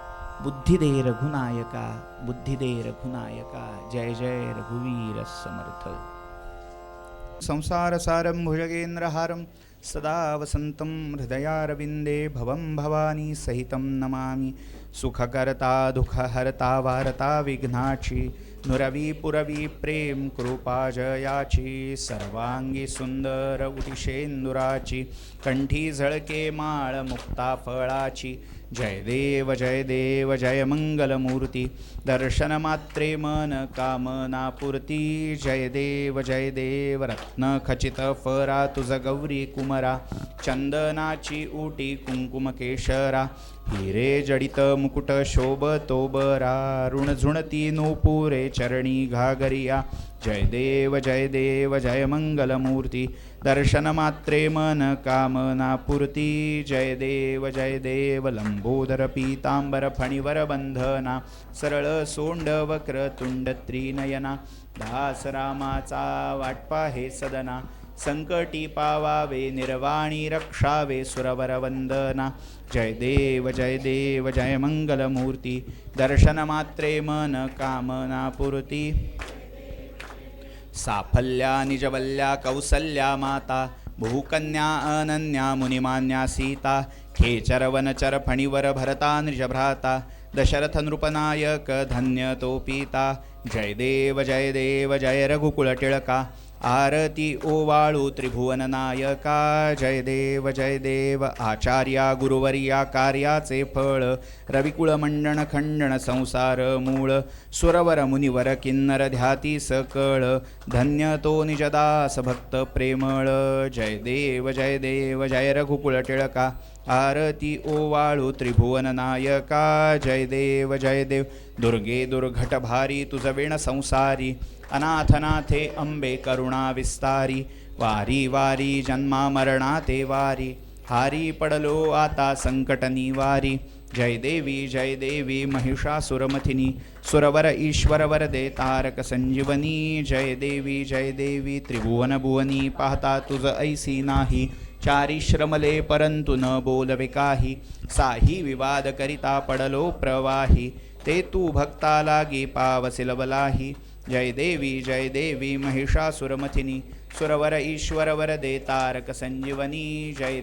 बुद्धी दे रघुनायका, बुद्धी दे रघुनायका. जय जय रघुवीर समर्थ. संसारसारं भुजगेन्द्रहारं सदा वसन्तं हृदयारविन्दे भवं भवानी सहितं नमामि. सुखकर्ता दुःखहर्ता वार्ता विघ्नाक्षी नुरवी पुरवी प्रेम कृपा जयाची सर्वांगी सुंदर उटिशेंदुराची कंठी झळके माळ मुक्ता फळाची जय देव जय मंगलमूर्ती दर्शन मात्रे मन कामना पूर्ती जय देव रत्न खचित फरा तुझ गौरी कुमरा चंदनाची उटी कुंकुम केशरा हिरे जडित मुकुट शोभतो बरा ऋण झुणती नूपुरे चरणी घागरिया जय देव जय मंगलमूर्ती दर्शन मात्रे मन कामना पूर्ती जय देव लंबोदर पीतांबर फणिवर बंधना सरळ सोंड वक्र तुंड त्रिनयना दास रामाचा वाटपा हे सदना संकटी पावावे निर्वाणी रक्षावे सुरवर वंदना जय देव जय मंगलमूर्ती दर्शन मात्रे मन कामना पूर्ती साफल्या निजवल्या कौसल्या माता बहुकन्या अनन्या मुनिमान्या सीता खेचर वनचर फणिवर भरता निजभ्राता दशरथ नृपनायक धन्य तो पिता जय देव जय रघुकुळ टिळका आरती ओवाळू त्रिभुवन नायका जय देव आचार्या गुरुवर्या कार्याचे फळ रविकुळ मंडन खंडन संसार मूळ सुरवर मुनिवर किन्नर ध्याती सकळ धन्य तो निजदास भक्त प्रेमळ जय देव जय रघुकुळ टिळका आरती ओवाळू त्रिभुवन नायका जय देव दुर्गे दुर्घट भारी तुझ वेण संसारी अनाथनाथे अंबे करुणा विस्तारी वारी वारी जन्मा मरणा ते वारी हारी पडलो आता संकट निवारी जय देवी महिषासुरमथिनी सुरवर ईश्वर वरदे तारक संजीवनी जय देवी त्रिभुवन भुवनी पाहता तुझ ऐसी नाही चारी श्रमले परंतु न बोलवे काही साही विवाद करिता पडलो प्रवाही ते तू भक्ता लागी पावसिल बलाही जय देवी महिषासुरमथिनी सुरवर ईश्वर वरदे तारक संजीवनी जय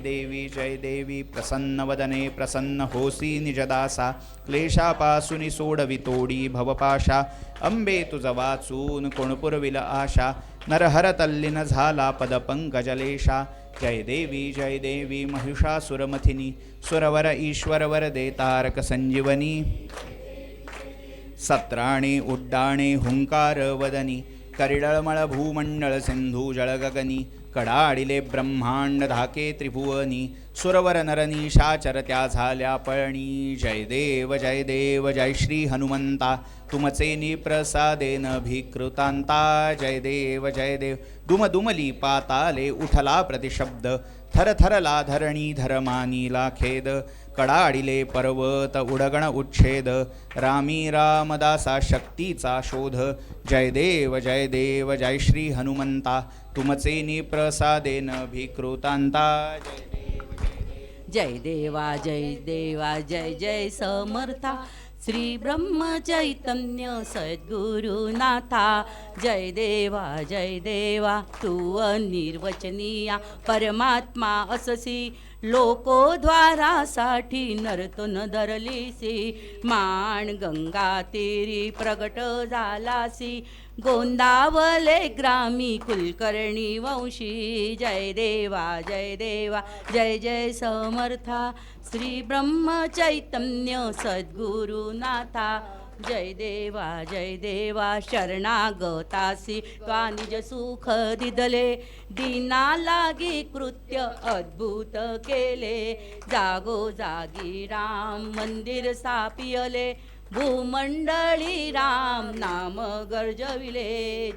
देवी प्रसन्न वदने प्रसन्न होसी निजदासा क्लेशापासून सोडवी तोडी भवपाशा अंबे तुझ वाचून कोण पुरविल आशा नरहर तल्लीन झाला पद पंकजलेशा जय देवी महिषासुरमथिनी सुरवर ईश्वर वरदे तारक संजीवनी सत्राणे उड्डाणे हुंकार वदनी करिडळमळ भूमंडळ सिंधू जळगगनी कडाडिले ब्रह्मांड धाके त्रिभुवनी सुरवर नरनीशाचर त्या झाल्या पळणी जय देव जय श्री हनुमंता तुमचे निप्रसादेन भिकृतांता जय देव दुमदुमली पाताले उठला प्रतिशब्द थरथरला धरणी धरमानीला खेद कडाडिले पर्वत उडगण उच्छेद रामी रामदासा शक्तीचा शोध जय देव जय श्री हनुमंता तुमचे निप्रसादेन भिकृतांता जय देवा जय समर्था श्री ब्रह्म चैतन्य सद्गुरुनाथा जय देवा तू अनिर्वचनीया परमात्मा अससी लोकोद्वारासाठी नर्तन धरलीसी मान गंगा तेरी प्रगट झालासी गोंदावले ग्रामी कुलकर्णी वंशी जय देवा जय समर्था श्री ब्रह्म चैतन्य सद्गुरुनाथा जय देवा शरणागतासी त्वा निज सुख दिदले दीना लागी कृत्य अद्भुत केले जागोजागी राम मंदिर स्थापियले भूमंडळी राम नाम गर्जविले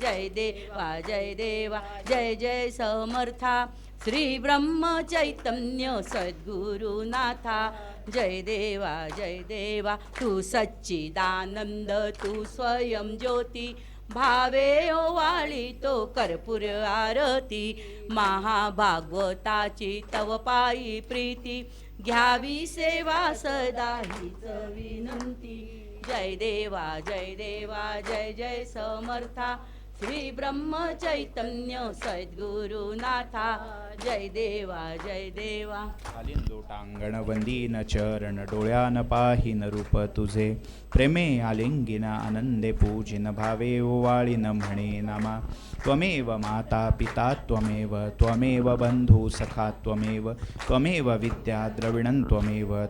जय देवा जय समर्था श्री ब्रह्म चैतन्य सद्गुरुनाथा जय देवा तू सच्चिदानंद तू स्वयं ज्योती भावे ओवाळी तो कर्पूर आरती महाभागवताची तव पायी प्रीती घ्यावी सेवा सदा हीच विनंती जय देवा जय समर्था श्री ब्रह्म चैतन्य सद्गुरुनाथा जय देवा जय देवा. लोटांगण वंदीन चरण डोळ्यान पाहीन रूप तुझे प्रेमे आलिंगिन आनंदे पूजिन भावे ओवाळीन म्हणे नामा त्वमेव माता पिता त्वमेव बंधू सखा त्वमेव विद्या द्रविणं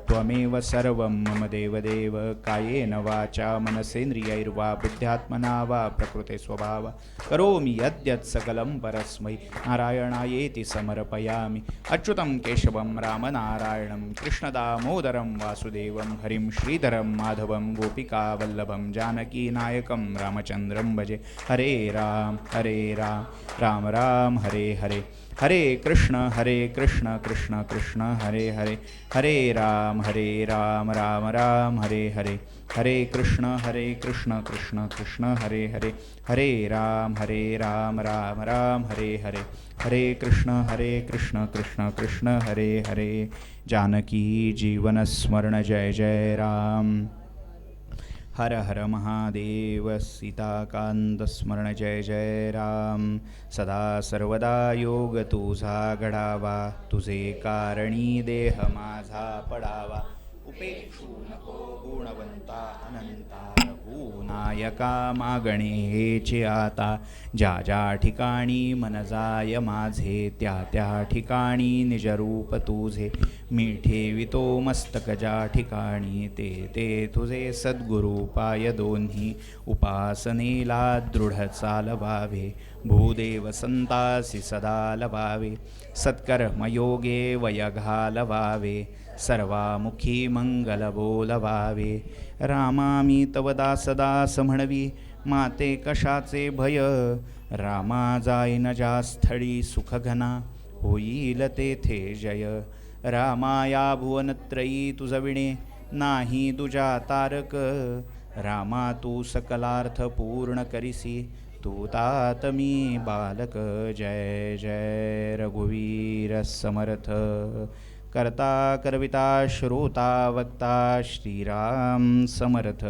त्वमेव सर्वं मम देवदेव कायेन वाचा मनसेन्द्रियैर्वा बुद्ध्यात्मना वा प्रकृते स्वभाव करोमि यद्यत् सकलं परस्मै नारायणायेति समर्पयामि. अच्युतं केशवं रामनारायणं कृष्णदामोदरं वासुदेवं हरिं श्रीधरं माधवं गोपिकावल्लभं जानकीनायकं रामचन्द्रं भजे. हरे राम राम राम हरे हरे हरे कृष्ण कृष्ण कृष्ण हरे हरे हरे राम राम राम हरे हरे हरे कृष्ण कृष्ण कृष्ण हरे हरे हरे राम राम राम हरे हरे हरे कृष्ण कृष्ण कृष्ण हरे हरे. जानकी जीवन स्मरण जय जय राम. हर हर महादेव. सीताकांत स्मरण जय जय राम. सदा सर्वदा योग तुझा घडावा तुझे कारणी देह माझा पडावा. उपेक्षू नको गुणवंता अनंता नायका मागणे हेचे आता. ज्या ज्या ठिकाणी मन जाय माझे त्या ठिकाणी निजरूप तुझे. मी ठेवितो मस्तक ज्या ठिकाणी ते तुझे सद्गुरु पाय दोन्ही. उपासनेला दृढ चालवावे भूदेव संतासी सदा लवावे. सत्कर्मयोगे वय घालवावे सर्वामुखी मंगल बोलवावे. रामा मी तव दास म्हणवी माते कशाचे भय. रामा जाईन ज्या स्थळी सुख घना होईल तेथे जय. रामा या भुवनत्रयी तुझविणे नाही तुझ्या तारक. रामा तू सकलार्थ पूर्ण करिसी तू तात मी बालक. जय जय रघुवीर समर्थ. कर्ता करविता श्रोता वक्ता श्रीराम समर्थ.